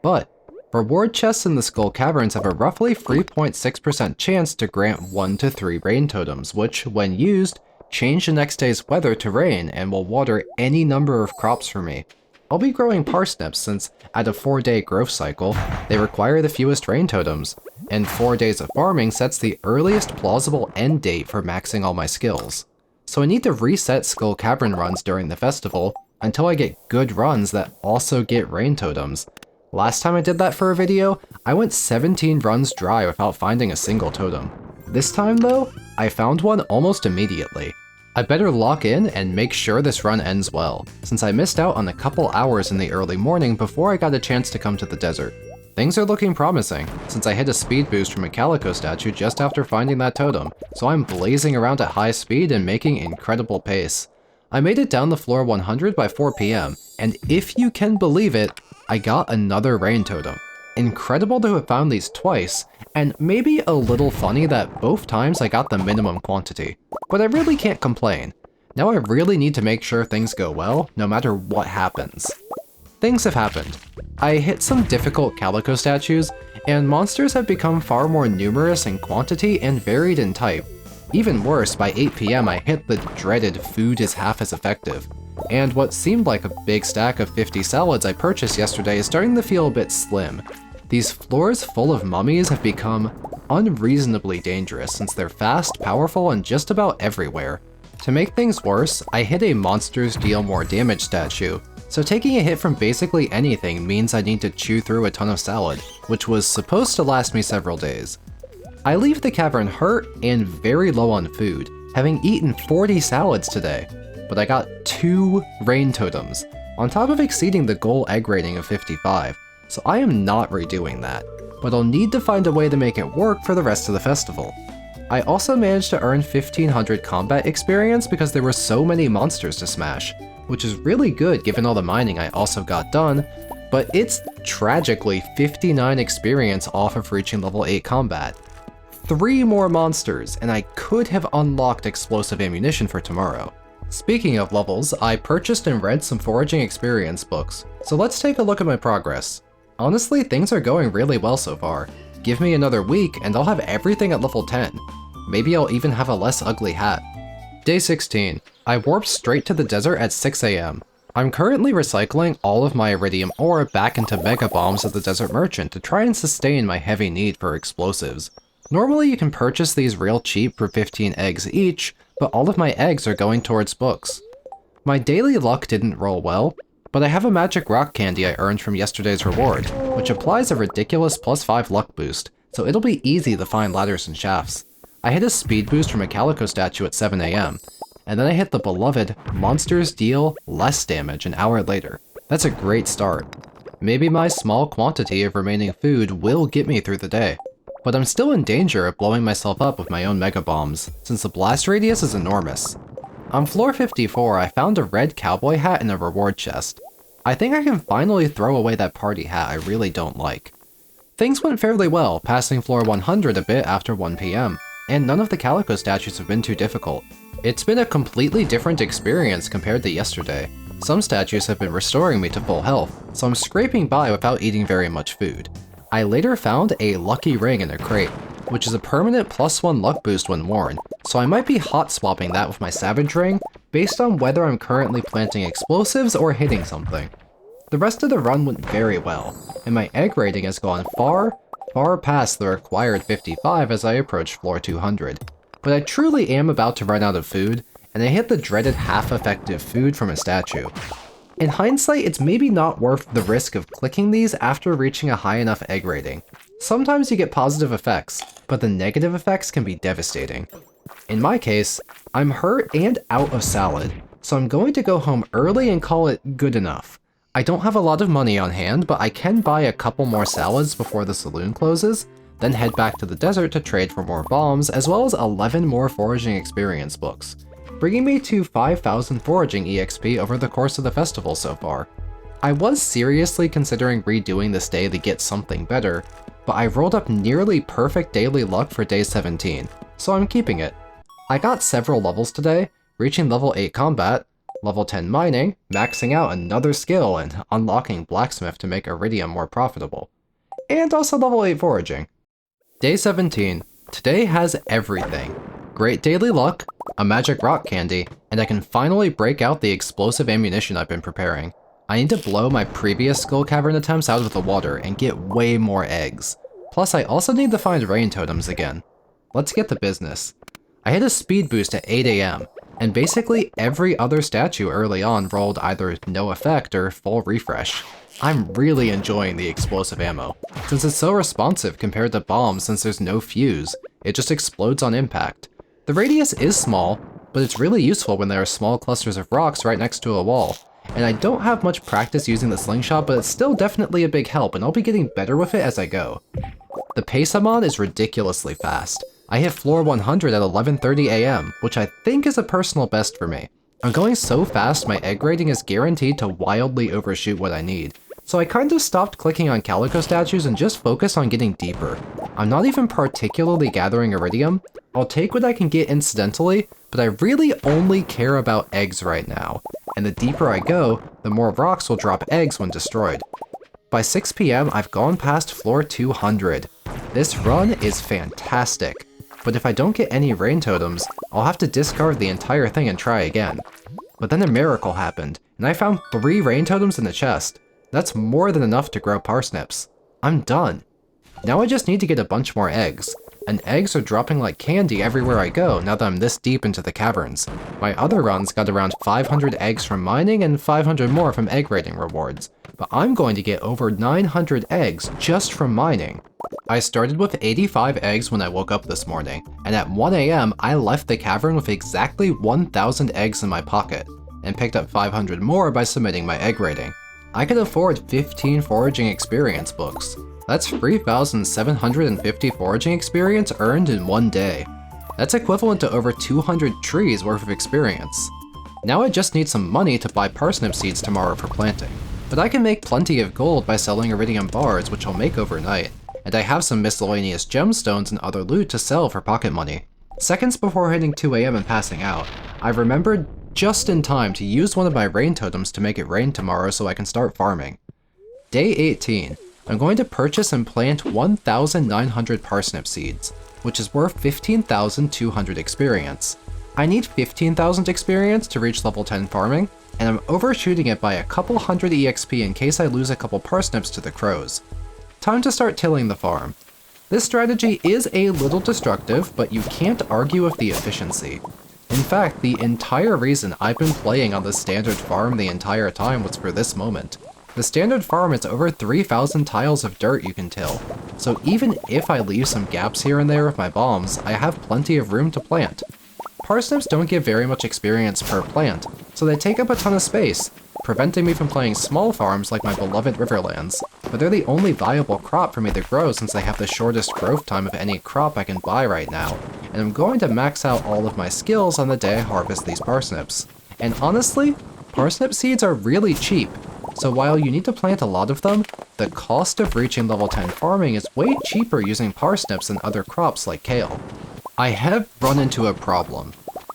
But reward chests in the skull caverns have a roughly 3.6% chance to grant 1 to 3 rain totems, which, when used, change the next day's weather to rain and will water any number of crops for me. I'll be growing parsnips since, at a 4-day growth cycle, they require the fewest rain totems, and 4 days of farming sets the earliest plausible end date for maxing all my skills. So I need to reset skull cavern runs during the festival until I get good runs that also get rain totems. Last time I did that for a video, I went 17 runs dry without finding a single totem. This time though, I found one almost immediately. I better lock in and make sure this run ends well, since I missed out on a couple hours in the early morning before I got a chance to come to the desert. Things are looking promising, since I hit a speed boost from a calico statue just after finding that totem, so I'm blazing around at high speed and making incredible pace. I made it down the floor 100 by 4 PM, and if you can believe it, I got another rain totem. Incredible to have found these twice, and maybe a little funny that both times I got the minimum quantity, but I really can't complain. Now I really need to make sure things go well, no matter what happens. Things have happened. I hit some difficult calico statues, and monsters have become far more numerous in quantity and varied in type. Even worse, by 8 PM I hit the dreaded food is half as effective, and what seemed like a big stack of 50 salads I purchased yesterday is starting to feel a bit slim. These floors full of mummies have become unreasonably dangerous since they're fast, powerful, and just about everywhere. To make things worse, I hit a monsters deal more damage statue, so taking a hit from basically anything means I need to chew through a ton of salad, which was supposed to last me several days. I leave the cavern hurt and very low on food, having eaten 40 salads today, but I got 2 rain totems, on top of exceeding the goal egg rating of 55, so I am not redoing that, but I'll need to find a way to make it work for the rest of the festival. I also managed to earn 1500 combat experience because there were so many monsters to smash, which is really good given all the mining I also got done, but it's tragically 59 experience off of reaching level 8 combat. 3 more monsters, and I could have unlocked explosive ammunition for tomorrow. Speaking of levels, I purchased and read some foraging experience books, so let's take a look at my progress. Honestly, things are going really well so far. Give me another week and I'll have everything at level 10. Maybe I'll even have a less ugly hat. Day 16. I warped straight to the desert at 6 AM. I'm currently recycling all of my iridium ore back into mega bombs at the desert merchant to try and sustain my heavy need for explosives. Normally you can purchase these real cheap for 15 eggs each, but all of my eggs are going towards books. My daily luck didn't roll well, but I have a magic rock candy I earned from yesterday's reward, which applies a ridiculous +5 luck boost, so it'll be easy to find ladders and shafts. I hit a speed boost from a calico statue at 7 AM, and then I hit the beloved monsters deal less damage an hour later. That's a great start. Maybe my small quantity of remaining food will get me through the day, but I'm still in danger of blowing myself up with my own mega bombs, since the blast radius is enormous. On floor 54, I found a red cowboy hat in a reward chest. I think I can finally throw away that party hat I really don't like. Things went fairly well, passing floor 100 a bit after 1 PM, and none of the calico statues have been too difficult. It's been a completely different experience compared to yesterday. Some statues have been restoring me to full health, so I'm scraping by without eating very much food. I later found a lucky ring in a crate, which is a permanent +1 luck boost when worn, so I might be hot swapping that with my savage ring based on whether I'm currently planting explosives or hitting something. The rest of the run went very well, and my egg rating has gone far past the required 55 as I approach floor 200. But I truly am about to run out of food, and I hit the dreaded half-effective food from a statue. In hindsight, it's maybe not worth the risk of clicking these after reaching a high enough egg rating. Sometimes you get positive effects, but the negative effects can be devastating. In my case, I'm hurt and out of salad, so I'm going to go home early and call it good enough. I don't have a lot of money on hand, but I can buy a couple more salads before the saloon closes, then head back to the desert to trade for more bombs, as well as 11 more foraging experience books, bringing me to 5,000 foraging EXP over the course of the festival so far. I was seriously considering redoing this day to get something better, but I rolled up nearly perfect daily luck for day 17, so I'm keeping it. I got several levels today, reaching level 8 combat, level 10 mining, maxing out another skill and unlocking blacksmith to make iridium more profitable, and also level 8 foraging. Day 17. Today has everything. Great daily luck, a magic rock candy, and I can finally break out the explosive ammunition I've been preparing. I need to blow my previous skull cavern attempts out of the water and get way more eggs. Plus I also need to find rain totems again. Let's get to business. I hit a speed boost at 8 AM, and basically every other statue early on rolled either no effect or full refresh. I'm really enjoying the explosive ammo, since it's so responsive compared to bombs since there's no fuse, it just explodes on impact. The radius is small, but it's really useful when there are small clusters of rocks right next to a wall, and I don't have much practice using the slingshot, but it's still definitely a big help and I'll be getting better with it as I go. The pace I'm on is ridiculously fast. I hit floor 100 at 11:30 AM, which I think is a personal best for me. I'm going so fast my egg rating is guaranteed to wildly overshoot what I need, so I kind of stopped clicking on calico statues and just focused on getting deeper. I'm not even particularly gathering iridium. I'll take what I can get incidentally, but I really only care about eggs right now, and the deeper I go, the more rocks will drop eggs when destroyed. By 6 PM, I've gone past floor 200. This run is fantastic, but if I don't get any rain totems, I'll have to discard the entire thing and try again. But then a miracle happened, and I found 3 rain totems in the chest. That's more than enough to grow parsnips. I'm done. Now I just need to get a bunch more eggs, and eggs are dropping like candy everywhere I go now that I'm this deep into the caverns. My other runs got around 500 eggs from mining and 500 more from egg rating rewards, but I'm going to get over 900 eggs just from mining. I started with 85 eggs when I woke up this morning, and at 1 AM I left the cavern with exactly 1,000 eggs in my pocket, and picked up 500 more by submitting my egg rating. I could afford 15 foraging experience books. That's 3,750 foraging experience earned in one day. That's equivalent to over 200 trees worth of experience. Now I just need some money to buy parsnip seeds tomorrow for planting, but I can make plenty of gold by selling iridium bars, which I'll make overnight, and I have some miscellaneous gemstones and other loot to sell for pocket money. Seconds before hitting 2 AM and passing out, I remembered just in time to use one of my rain totems to make it rain tomorrow so I can start farming. Day 18. I'm going to purchase and plant 1,900 parsnip seeds, which is worth 15,200 experience. I need 15,000 experience to reach level 10 farming, and I'm overshooting it by a couple hundred EXP in case I lose a couple parsnips to the crows. Time to start tilling the farm. This strategy is a little destructive, but you can't argue with the efficiency. In fact, the entire reason I've been playing on the standard farm the entire time was for this moment. The standard farm is over 3,000 tiles of dirt you can till, so even if I leave some gaps here and there with my bombs, I have plenty of room to plant. Parsnips don't give very much experience per plant, so they take up a ton of space, preventing me from playing small farms like my beloved Riverlands, but they're the only viable crop for me to grow since they have the shortest growth time of any crop I can buy right now, and I'm going to max out all of my skills on the day I harvest these parsnips. And honestly, parsnip seeds are really cheap, so while you need to plant a lot of them, the cost of reaching level 10 farming is way cheaper using parsnips than other crops like kale. I have run into a problem.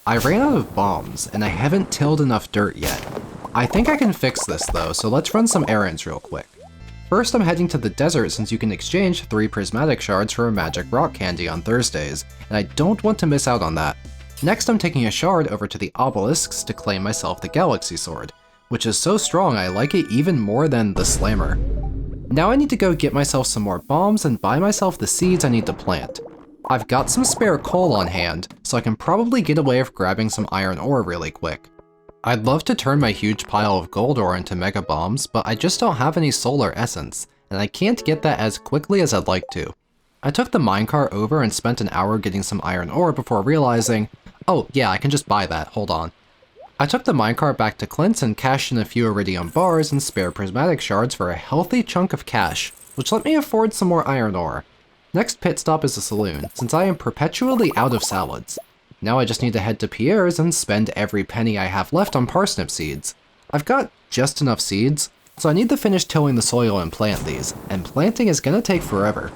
I ran out of bombs, and I haven't tilled enough dirt yet. I think I can fix this though, so let's run some errands real quick. First, I'm heading to the desert since you can exchange 3 prismatic shards for a magic rock candy on Thursdays, and I don't want to miss out on that. Next, I'm taking a shard over to the obelisks to claim myself the galaxy sword, which is so strong I like it even more than the slammer. Now I need to go get myself some more bombs and buy myself the seeds I need to plant. I've got some spare coal on hand, so I can probably get away with grabbing some iron ore really quick. I'd love to turn my huge pile of gold ore into mega bombs, but I just don't have any solar essence, and I can't get that as quickly as I'd like to. I took the minecart over and spent an hour getting some iron ore before realizing, oh yeah, I can just buy that, hold on. I took the minecart back to Clint's and cashed in a few iridium bars and spare prismatic shards for a healthy chunk of cash, which let me afford some more iron ore. Next pit stop is the saloon, since I am perpetually out of salads. Now I just need to head to Pierre's and spend every penny I have left on parsnip seeds. I've got just enough seeds, so I need to finish tilling the soil and plant these, and planting is gonna take forever.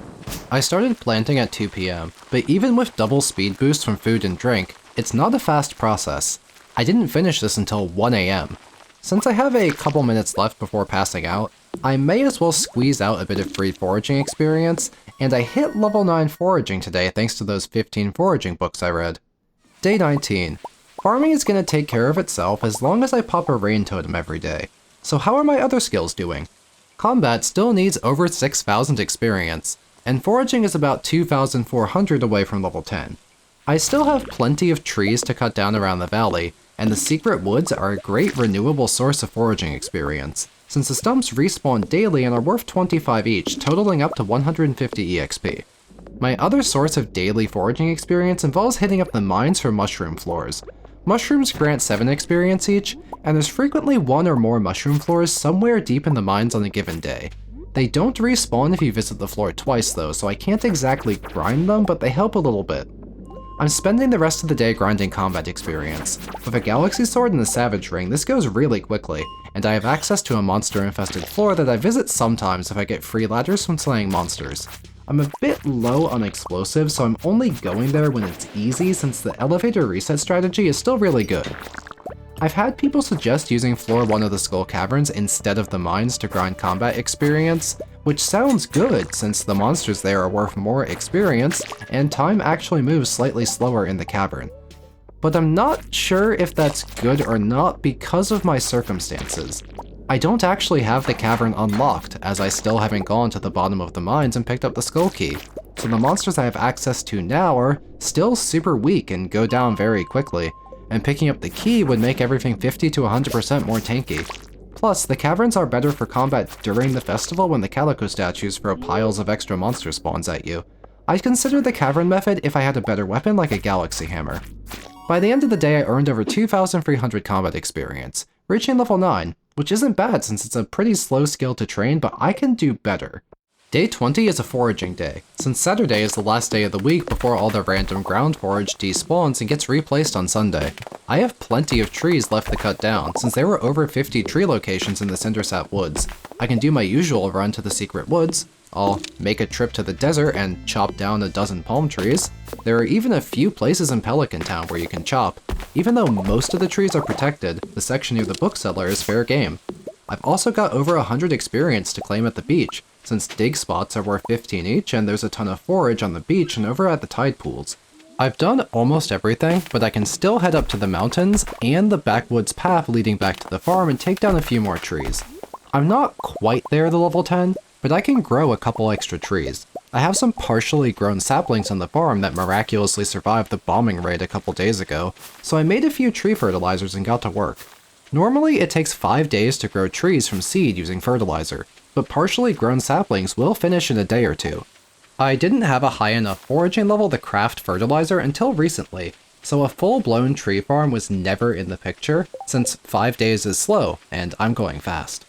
I started planting at 2 PM, but even with double speed boost from food and drink, it's not a fast process. I didn't finish this until 1 AM. Since I have a couple minutes left before passing out, I may as well squeeze out a bit of free foraging experience, and I hit level 9 foraging today thanks to those 15 foraging books I read. Day 19. Farming is going to take care of itself as long as I pop a rain totem every day. So how are my other skills doing? Combat still needs over 6,000 experience, and foraging is about 2,400 away from level 10. I still have plenty of trees to cut down around the valley, and the secret woods are a great renewable source of foraging experience, since the stumps respawn daily and are worth 25 each, totaling up to 150 EXP. My other source of daily foraging experience involves hitting up the mines for mushroom floors. Mushrooms grant 7 experience each, and there's frequently 1 or more mushroom floors somewhere deep in the mines on a given day. They don't respawn if you visit the floor twice though, so I can't exactly grind them, but they help a little bit. I'm spending the rest of the day grinding combat experience. With a galaxy sword and a savage ring, this goes really quickly, and I have access to a monster-infested floor that I visit sometimes if I get free ladders from slaying monsters. I'm a bit low on explosives, so I'm only going there when it's easy since the elevator reset strategy is still really good. I've had people suggest using floor 1 of the Skull Caverns instead of the mines to grind combat experience, which sounds good since the monsters there are worth more experience and time actually moves slightly slower in the cavern. But I'm not sure if that's good or not because of my circumstances. I don't actually have the cavern unlocked, as I still haven't gone to the bottom of the mines and picked up the skull key, so the monsters I have access to now are still super weak and go down very quickly, and picking up the key would make everything 50 to 100% more tanky. Plus, the caverns are better for combat during the festival when the calico statues throw piles of extra monster spawns at you. I'd consider the cavern method if I had a better weapon like a galaxy hammer. By the end of the day, I earned over 2,300 combat experience, reaching level 9, which isn't bad since it's a pretty slow skill to train, but I can do better. Day 20 is a foraging day, since Saturday is the last day of the week before all the random ground forage despawns and gets replaced on Sunday. I have plenty of trees left to cut down, since there were over 50 tree locations in the Cindersap Woods. I can do my usual run to the secret woods, I'll make a trip to the desert and chop down a dozen palm trees. There are even a few places in Pelican Town where you can chop. Even though most of the trees are protected, the section near the bookseller is fair game. I've also got over 100 experience to claim at the beach, since dig spots are worth 15 each and there's a ton of forage on the beach and over at the tide pools. I've done almost everything, but I can still head up to the mountains and the backwoods path leading back to the farm and take down a few more trees. I'm not quite there to level 10, but I can grow a couple extra trees. I have some partially grown saplings on the farm that miraculously survived the bombing raid a couple days ago, so I made a few tree fertilizers and got to work. Normally it takes 5 days to grow trees from seed using fertilizer, but partially grown saplings will finish in a day or two. I didn't have a high enough foraging level to craft fertilizer until recently, so a full-blown tree farm was never in the picture, since 5 days is slow, and I'm going fast.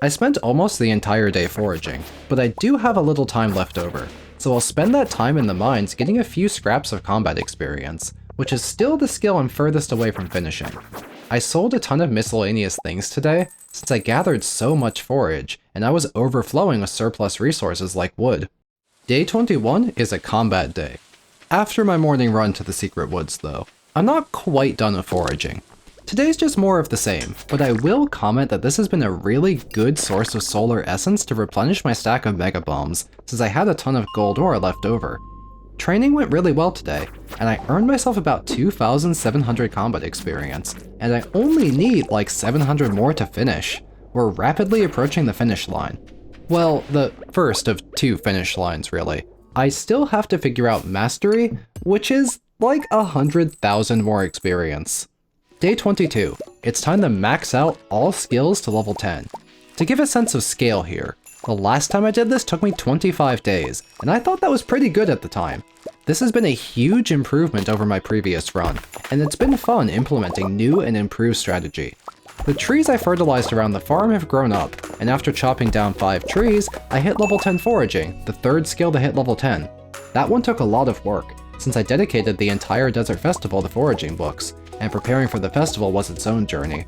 I spent almost the entire day foraging, but I do have a little time left over, so I'll spend that time in the mines getting a few scraps of combat experience, which is still the skill I'm furthest away from finishing. I sold a ton of miscellaneous things today, since I gathered so much forage, and I was overflowing with surplus resources like wood. Day 21 is a combat day. After my morning run to the secret woods though, I'm not quite done with foraging. Today's just more of the same, but I will comment that this has been a really good source of solar essence to replenish my stack of mega bombs, since I had a ton of gold ore left over. Training went really well today, and I earned myself about 2,700 combat experience, and I only need like 700 more to finish. We're rapidly approaching the finish line. Well, the first of 2 finish lines really. I still have to figure out mastery, which is like 100,000 more experience. Day 22. It's time to max out all skills to level 10. To give a sense of scale here, the last time I did this took me 25 days, and I thought that was pretty good at the time. This has been a huge improvement over my previous run, and it's been fun implementing new and improved strategy. The trees I fertilized around the farm have grown up, and after chopping down 5 trees, I hit level 10 foraging, the 3rd skill to hit level 10. That one took a lot of work, since I dedicated the entire Desert Festival to foraging books, and preparing for the festival was its own journey.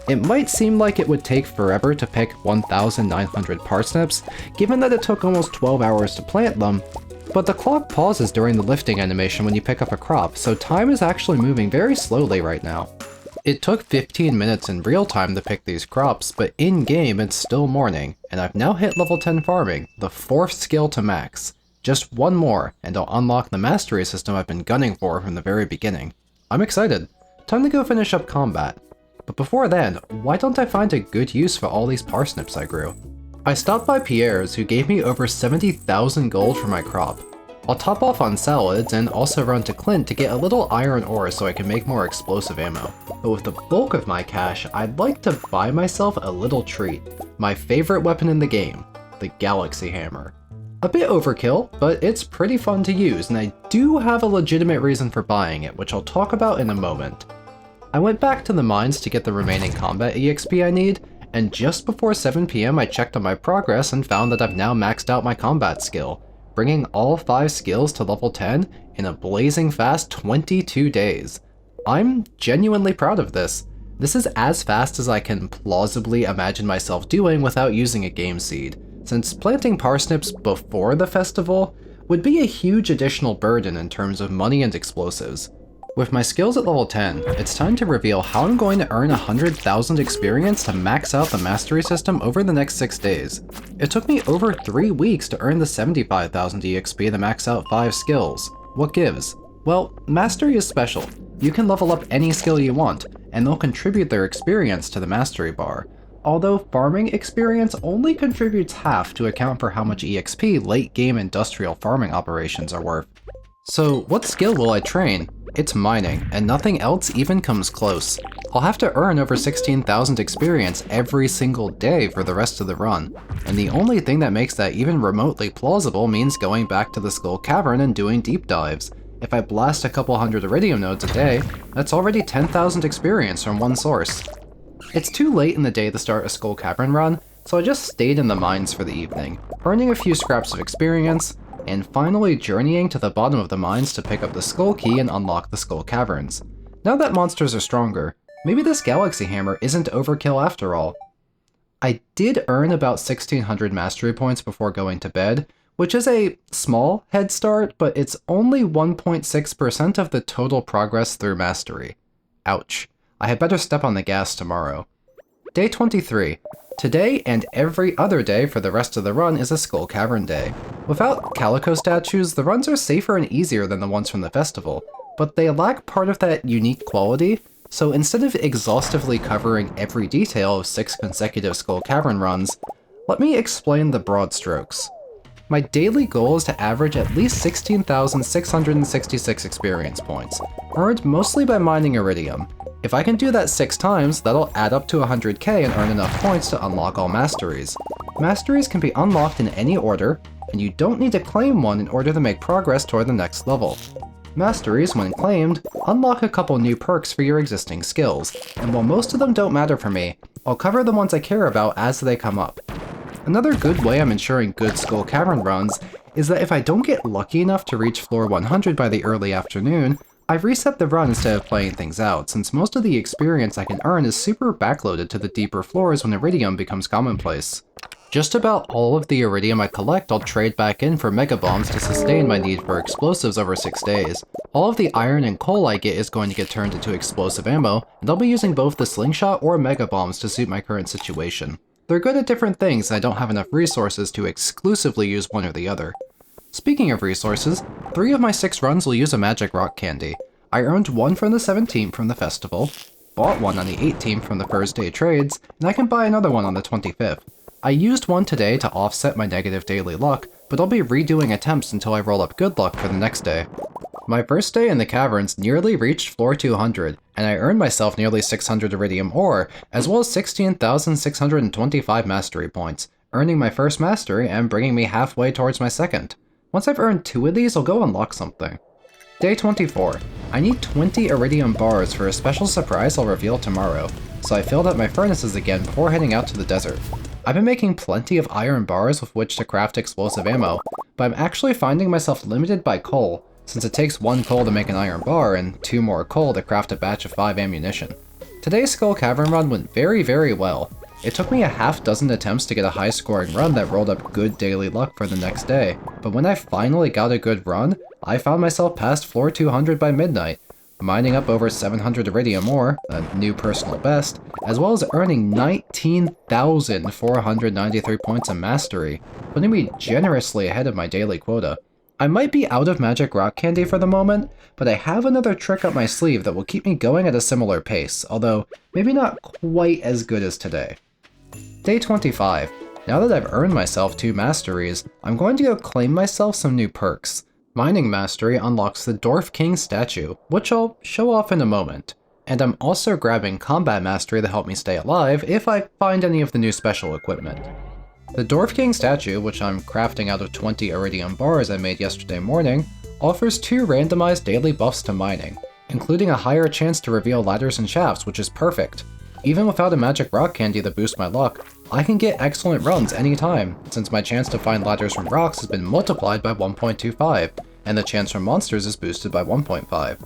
It might seem like it would take forever to pick 1,900 parsnips, given that it took almost 12 hours to plant them, but the clock pauses during the lifting animation when you pick up a crop, so time is actually moving very slowly right now. It took 15 minutes in real time to pick these crops, but in-game it's still morning, and I've now hit level 10 farming, the 4th skill to max. Just one more, and I'll unlock the mastery system I've been gunning for from the very beginning. I'm excited. Time to go finish up combat. But before then, why don't I find a good use for all these parsnips I grew? I stopped by Pierre's, who gave me over 70,000 gold for my crop. I'll top off on salads and also run to Clint to get a little iron ore so I can make more explosive ammo. But with the bulk of my cash, I'd like to buy myself a little treat. My favorite weapon in the game, the galaxy hammer. A bit overkill, but it's pretty fun to use, and I do have a legitimate reason for buying it, which I'll talk about in a moment. I went back to the mines to get the remaining combat EXP I need, and just before 7 PM I checked on my progress and found that I've now maxed out my combat skill, bringing all 5 skills to level 10 in a blazing fast 22 days. I'm genuinely proud of this. This is as fast as I can plausibly imagine myself doing without using a game seed, since planting parsnips before the festival would be a huge additional burden in terms of money and explosives. With my skills at level 10, it's time to reveal how I'm going to earn 100,000 experience to max out the mastery system over the next 6 days. It took me over 3 weeks to earn the 75,000 EXP to max out 5 skills. What gives? Well, mastery is special. You can level up any skill you want, and they'll contribute their experience to the mastery bar. Although farming experience only contributes half to account for how much EXP late-game industrial farming operations are worth. So what skill will I train? It's mining, and nothing else even comes close. I'll have to earn over 16,000 experience every single day for the rest of the run, and the only thing that makes that even remotely plausible means going back to the Skull Cavern and doing deep dives. If I blast a couple hundred iridium nodes a day, that's already 10,000 experience from one source. It's too late in the day to start a Skull Cavern run, so I just stayed in the mines for the evening, earning a few scraps of experience, and finally journeying to the bottom of the mines to pick up the Skull Key and unlock the Skull Caverns. Now that monsters are stronger, maybe this Galaxy Hammer isn't overkill after all. I did earn about 1600 mastery points before going to bed, which is a small head start, but it's only 1.6% of the total progress through mastery. Ouch. I had better step on the gas tomorrow. Day 23. Today and every other day for the rest of the run is a Skull Cavern day. Without calico statues, the runs are safer and easier than the ones from the festival, but they lack part of that unique quality, so instead of exhaustively covering every detail of 6 consecutive Skull Cavern runs, let me explain the broad strokes. My daily goal is to average at least 16,666 experience points, earned mostly by mining iridium. If I can do that 6 times, that'll add up to 100k and earn enough points to unlock all masteries. Masteries can be unlocked in any order, and you don't need to claim one in order to make progress toward the next level. Masteries, when claimed, unlock a couple new perks for your existing skills, and while most of them don't matter for me, I'll cover the ones I care about as they come up. Another good way I'm ensuring good Skull Cavern runs is that if I don't get lucky enough to reach floor 100 by the early afternoon, I've reset the run instead of playing things out, since most of the experience I can earn is super backloaded to the deeper floors when iridium becomes commonplace. Just about all of the iridium I collect I'll trade back in for mega bombs to sustain my need for explosives over 6 days. All of the iron and coal I get is going to get turned into explosive ammo, and I'll be using both the slingshot or mega bombs to suit my current situation. They're good at different things, and I don't have enough resources to exclusively use one or the other. Speaking of resources, 3 of my 6 runs will use a magic rock candy. I earned one from the 17th from the festival, bought one on the 18th from the first day trades, and I can buy another one on the 25th. I used one today to offset my negative daily luck, but I'll be redoing attempts until I roll up good luck for the next day. My first day in the caverns nearly reached floor 200, and I earned myself nearly 600 iridium ore, as well as 16,625 mastery points, earning my first mastery and bringing me halfway towards my second. Once I've earned 2 of these, I'll go unlock something. Day 24. I need 20 iridium bars for a special surprise I'll reveal tomorrow, so I filled up my furnaces again before heading out to the desert. I've been making plenty of iron bars with which to craft explosive ammo, but I'm actually finding myself limited by coal, since it takes 1 coal to make an iron bar and 2 more coal to craft a batch of 5 ammunition. Today's Skull Cavern run went very well. It took me a half dozen attempts to get a high scoring run that rolled up good daily luck for the next day, but when I finally got a good run, I found myself past floor 200 by midnight, mining up over 700 iridium ore, a new personal best, as well as earning 19,493 points of mastery, putting me generously ahead of my daily quota. I might be out of magic rock candy for the moment, but I have another trick up my sleeve that will keep me going at a similar pace, although maybe not quite as good as today. Day 25. Now that I've earned myself 2 masteries, I'm going to go claim myself some new perks. Mining Mastery unlocks the Dwarf King statue, which I'll show off in a moment, and I'm also grabbing Combat Mastery to help me stay alive if I find any of the new special equipment. The Dwarf King statue, which I'm crafting out of 20 iridium bars I made yesterday morning, offers 2 randomized daily buffs to mining, including a higher chance to reveal ladders and shafts, which is perfect. Even without a magic rock candy to boost my luck, I can get excellent runs anytime, since my chance to find ladders from rocks has been multiplied by 1.25, and the chance from monsters is boosted by 1.5.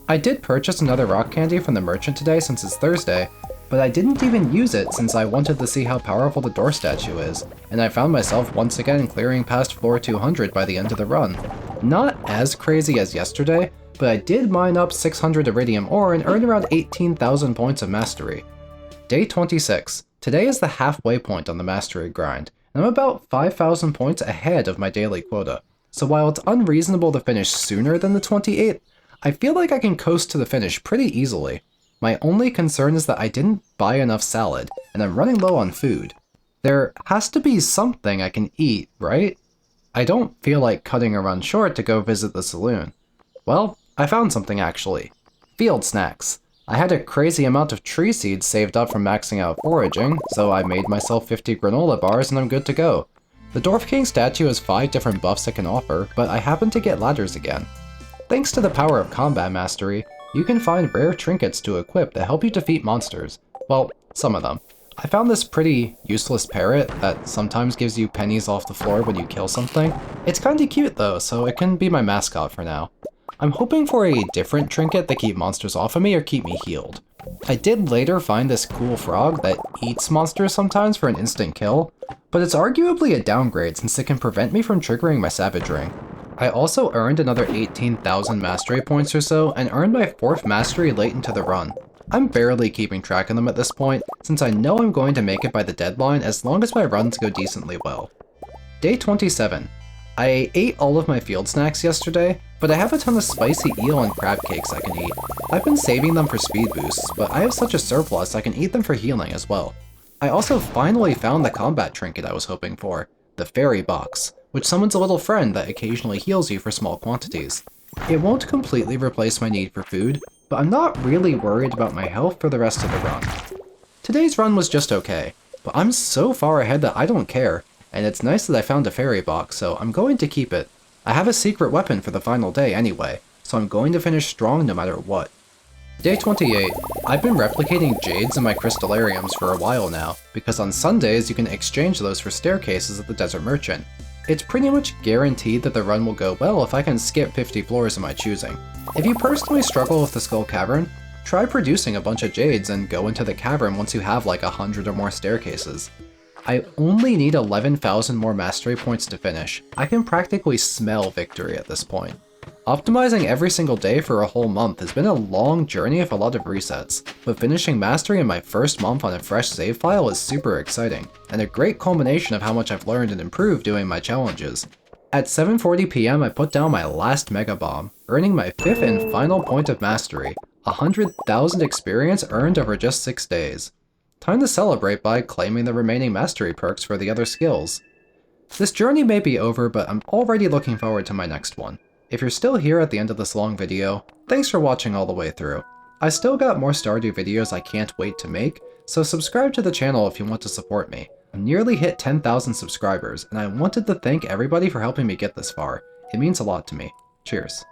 I did purchase another rock candy from the merchant today since it's Thursday, but I didn't even use it since I wanted to see how powerful the door statue is, and I found myself once again clearing past floor 200 by the end of the run. Not as crazy as yesterday, but I did mine up 600 iridium ore and earn around 18,000 points of mastery. Day 26. Today is the halfway point on the mastery grind, and I'm about 5,000 points ahead of my daily quota. So while it's unreasonable to finish sooner than the 28th, I feel like I can coast to the finish pretty easily. My only concern is that I didn't buy enough salad, and I'm running low on food. There has to be something I can eat, right? I don't feel like cutting a run short to go visit the saloon. Well, I found something actually. Field snacks. I had a crazy amount of tree seeds saved up from maxing out foraging, so I made myself 50 granola bars and I'm good to go. The Dwarf King statue has 5 different buffs it can offer, but I happen to get ladders again. Thanks to the power of combat mastery, you can find rare trinkets to equip that help you defeat monsters. Well, some of them. I found this pretty useless parrot that sometimes gives you pennies off the floor when you kill something. It's kinda cute though, so it can be my mascot for now. I'm hoping for a different trinket that keep monsters off of me or keep me healed. I did later find this cool frog that eats monsters sometimes for an instant kill, but it's arguably a downgrade since it can prevent me from triggering my Savage Ring. I also earned another 18,000 mastery points or so and earned my 4th mastery late into the run. I'm barely keeping track of them at this point, since I know I'm going to make it by the deadline as long as my runs go decently well. Day 27. I ate all of my field snacks yesterday, but I have a ton of spicy eel and crab cakes I can eat. I've been saving them for speed boosts, but I have such a surplus I can eat them for healing as well. I also finally found the combat trinket I was hoping for, the fairy box, which summons a little friend that occasionally heals you for small quantities. It won't completely replace my need for food, but I'm not really worried about my health for the rest of the run. Today's run was just okay, but I'm so far ahead that I don't care, and it's nice that I found a fairy box, so I'm going to keep it. I have a secret weapon for the final day anyway, so I'm going to finish strong no matter what. Day 28. I've been replicating jades in my crystallariums for a while now, because on Sundays you can exchange those for staircases at the Desert Merchant. It's pretty much guaranteed that the run will go well if I can skip 50 floors of my choosing. If you personally struggle with the Skull Cavern, try producing a bunch of jades and go into the cavern once you have like 100 or more staircases. I only need 11,000 more mastery points to finish. I can practically smell victory at this point. Optimizing every single day for a whole month has been a long journey with a lot of resets, but finishing mastery in my first month on a fresh save file is super exciting, and a great culmination of how much I've learned and improved doing my challenges. At 7:40 PM I put down my last Mega Bomb, earning my 5th and final point of mastery, 100,000 experience earned over just 6 days. Time to celebrate by claiming the remaining mastery perks for the other skills. This journey may be over, but I'm already looking forward to my next one. If you're still here at the end of this long video, thanks for watching all the way through. I still got more Stardew videos I can't wait to make, so subscribe to the channel if you want to support me. I nearly hit 10,000 subscribers, and I wanted to thank everybody for helping me get this far. It means a lot to me. Cheers.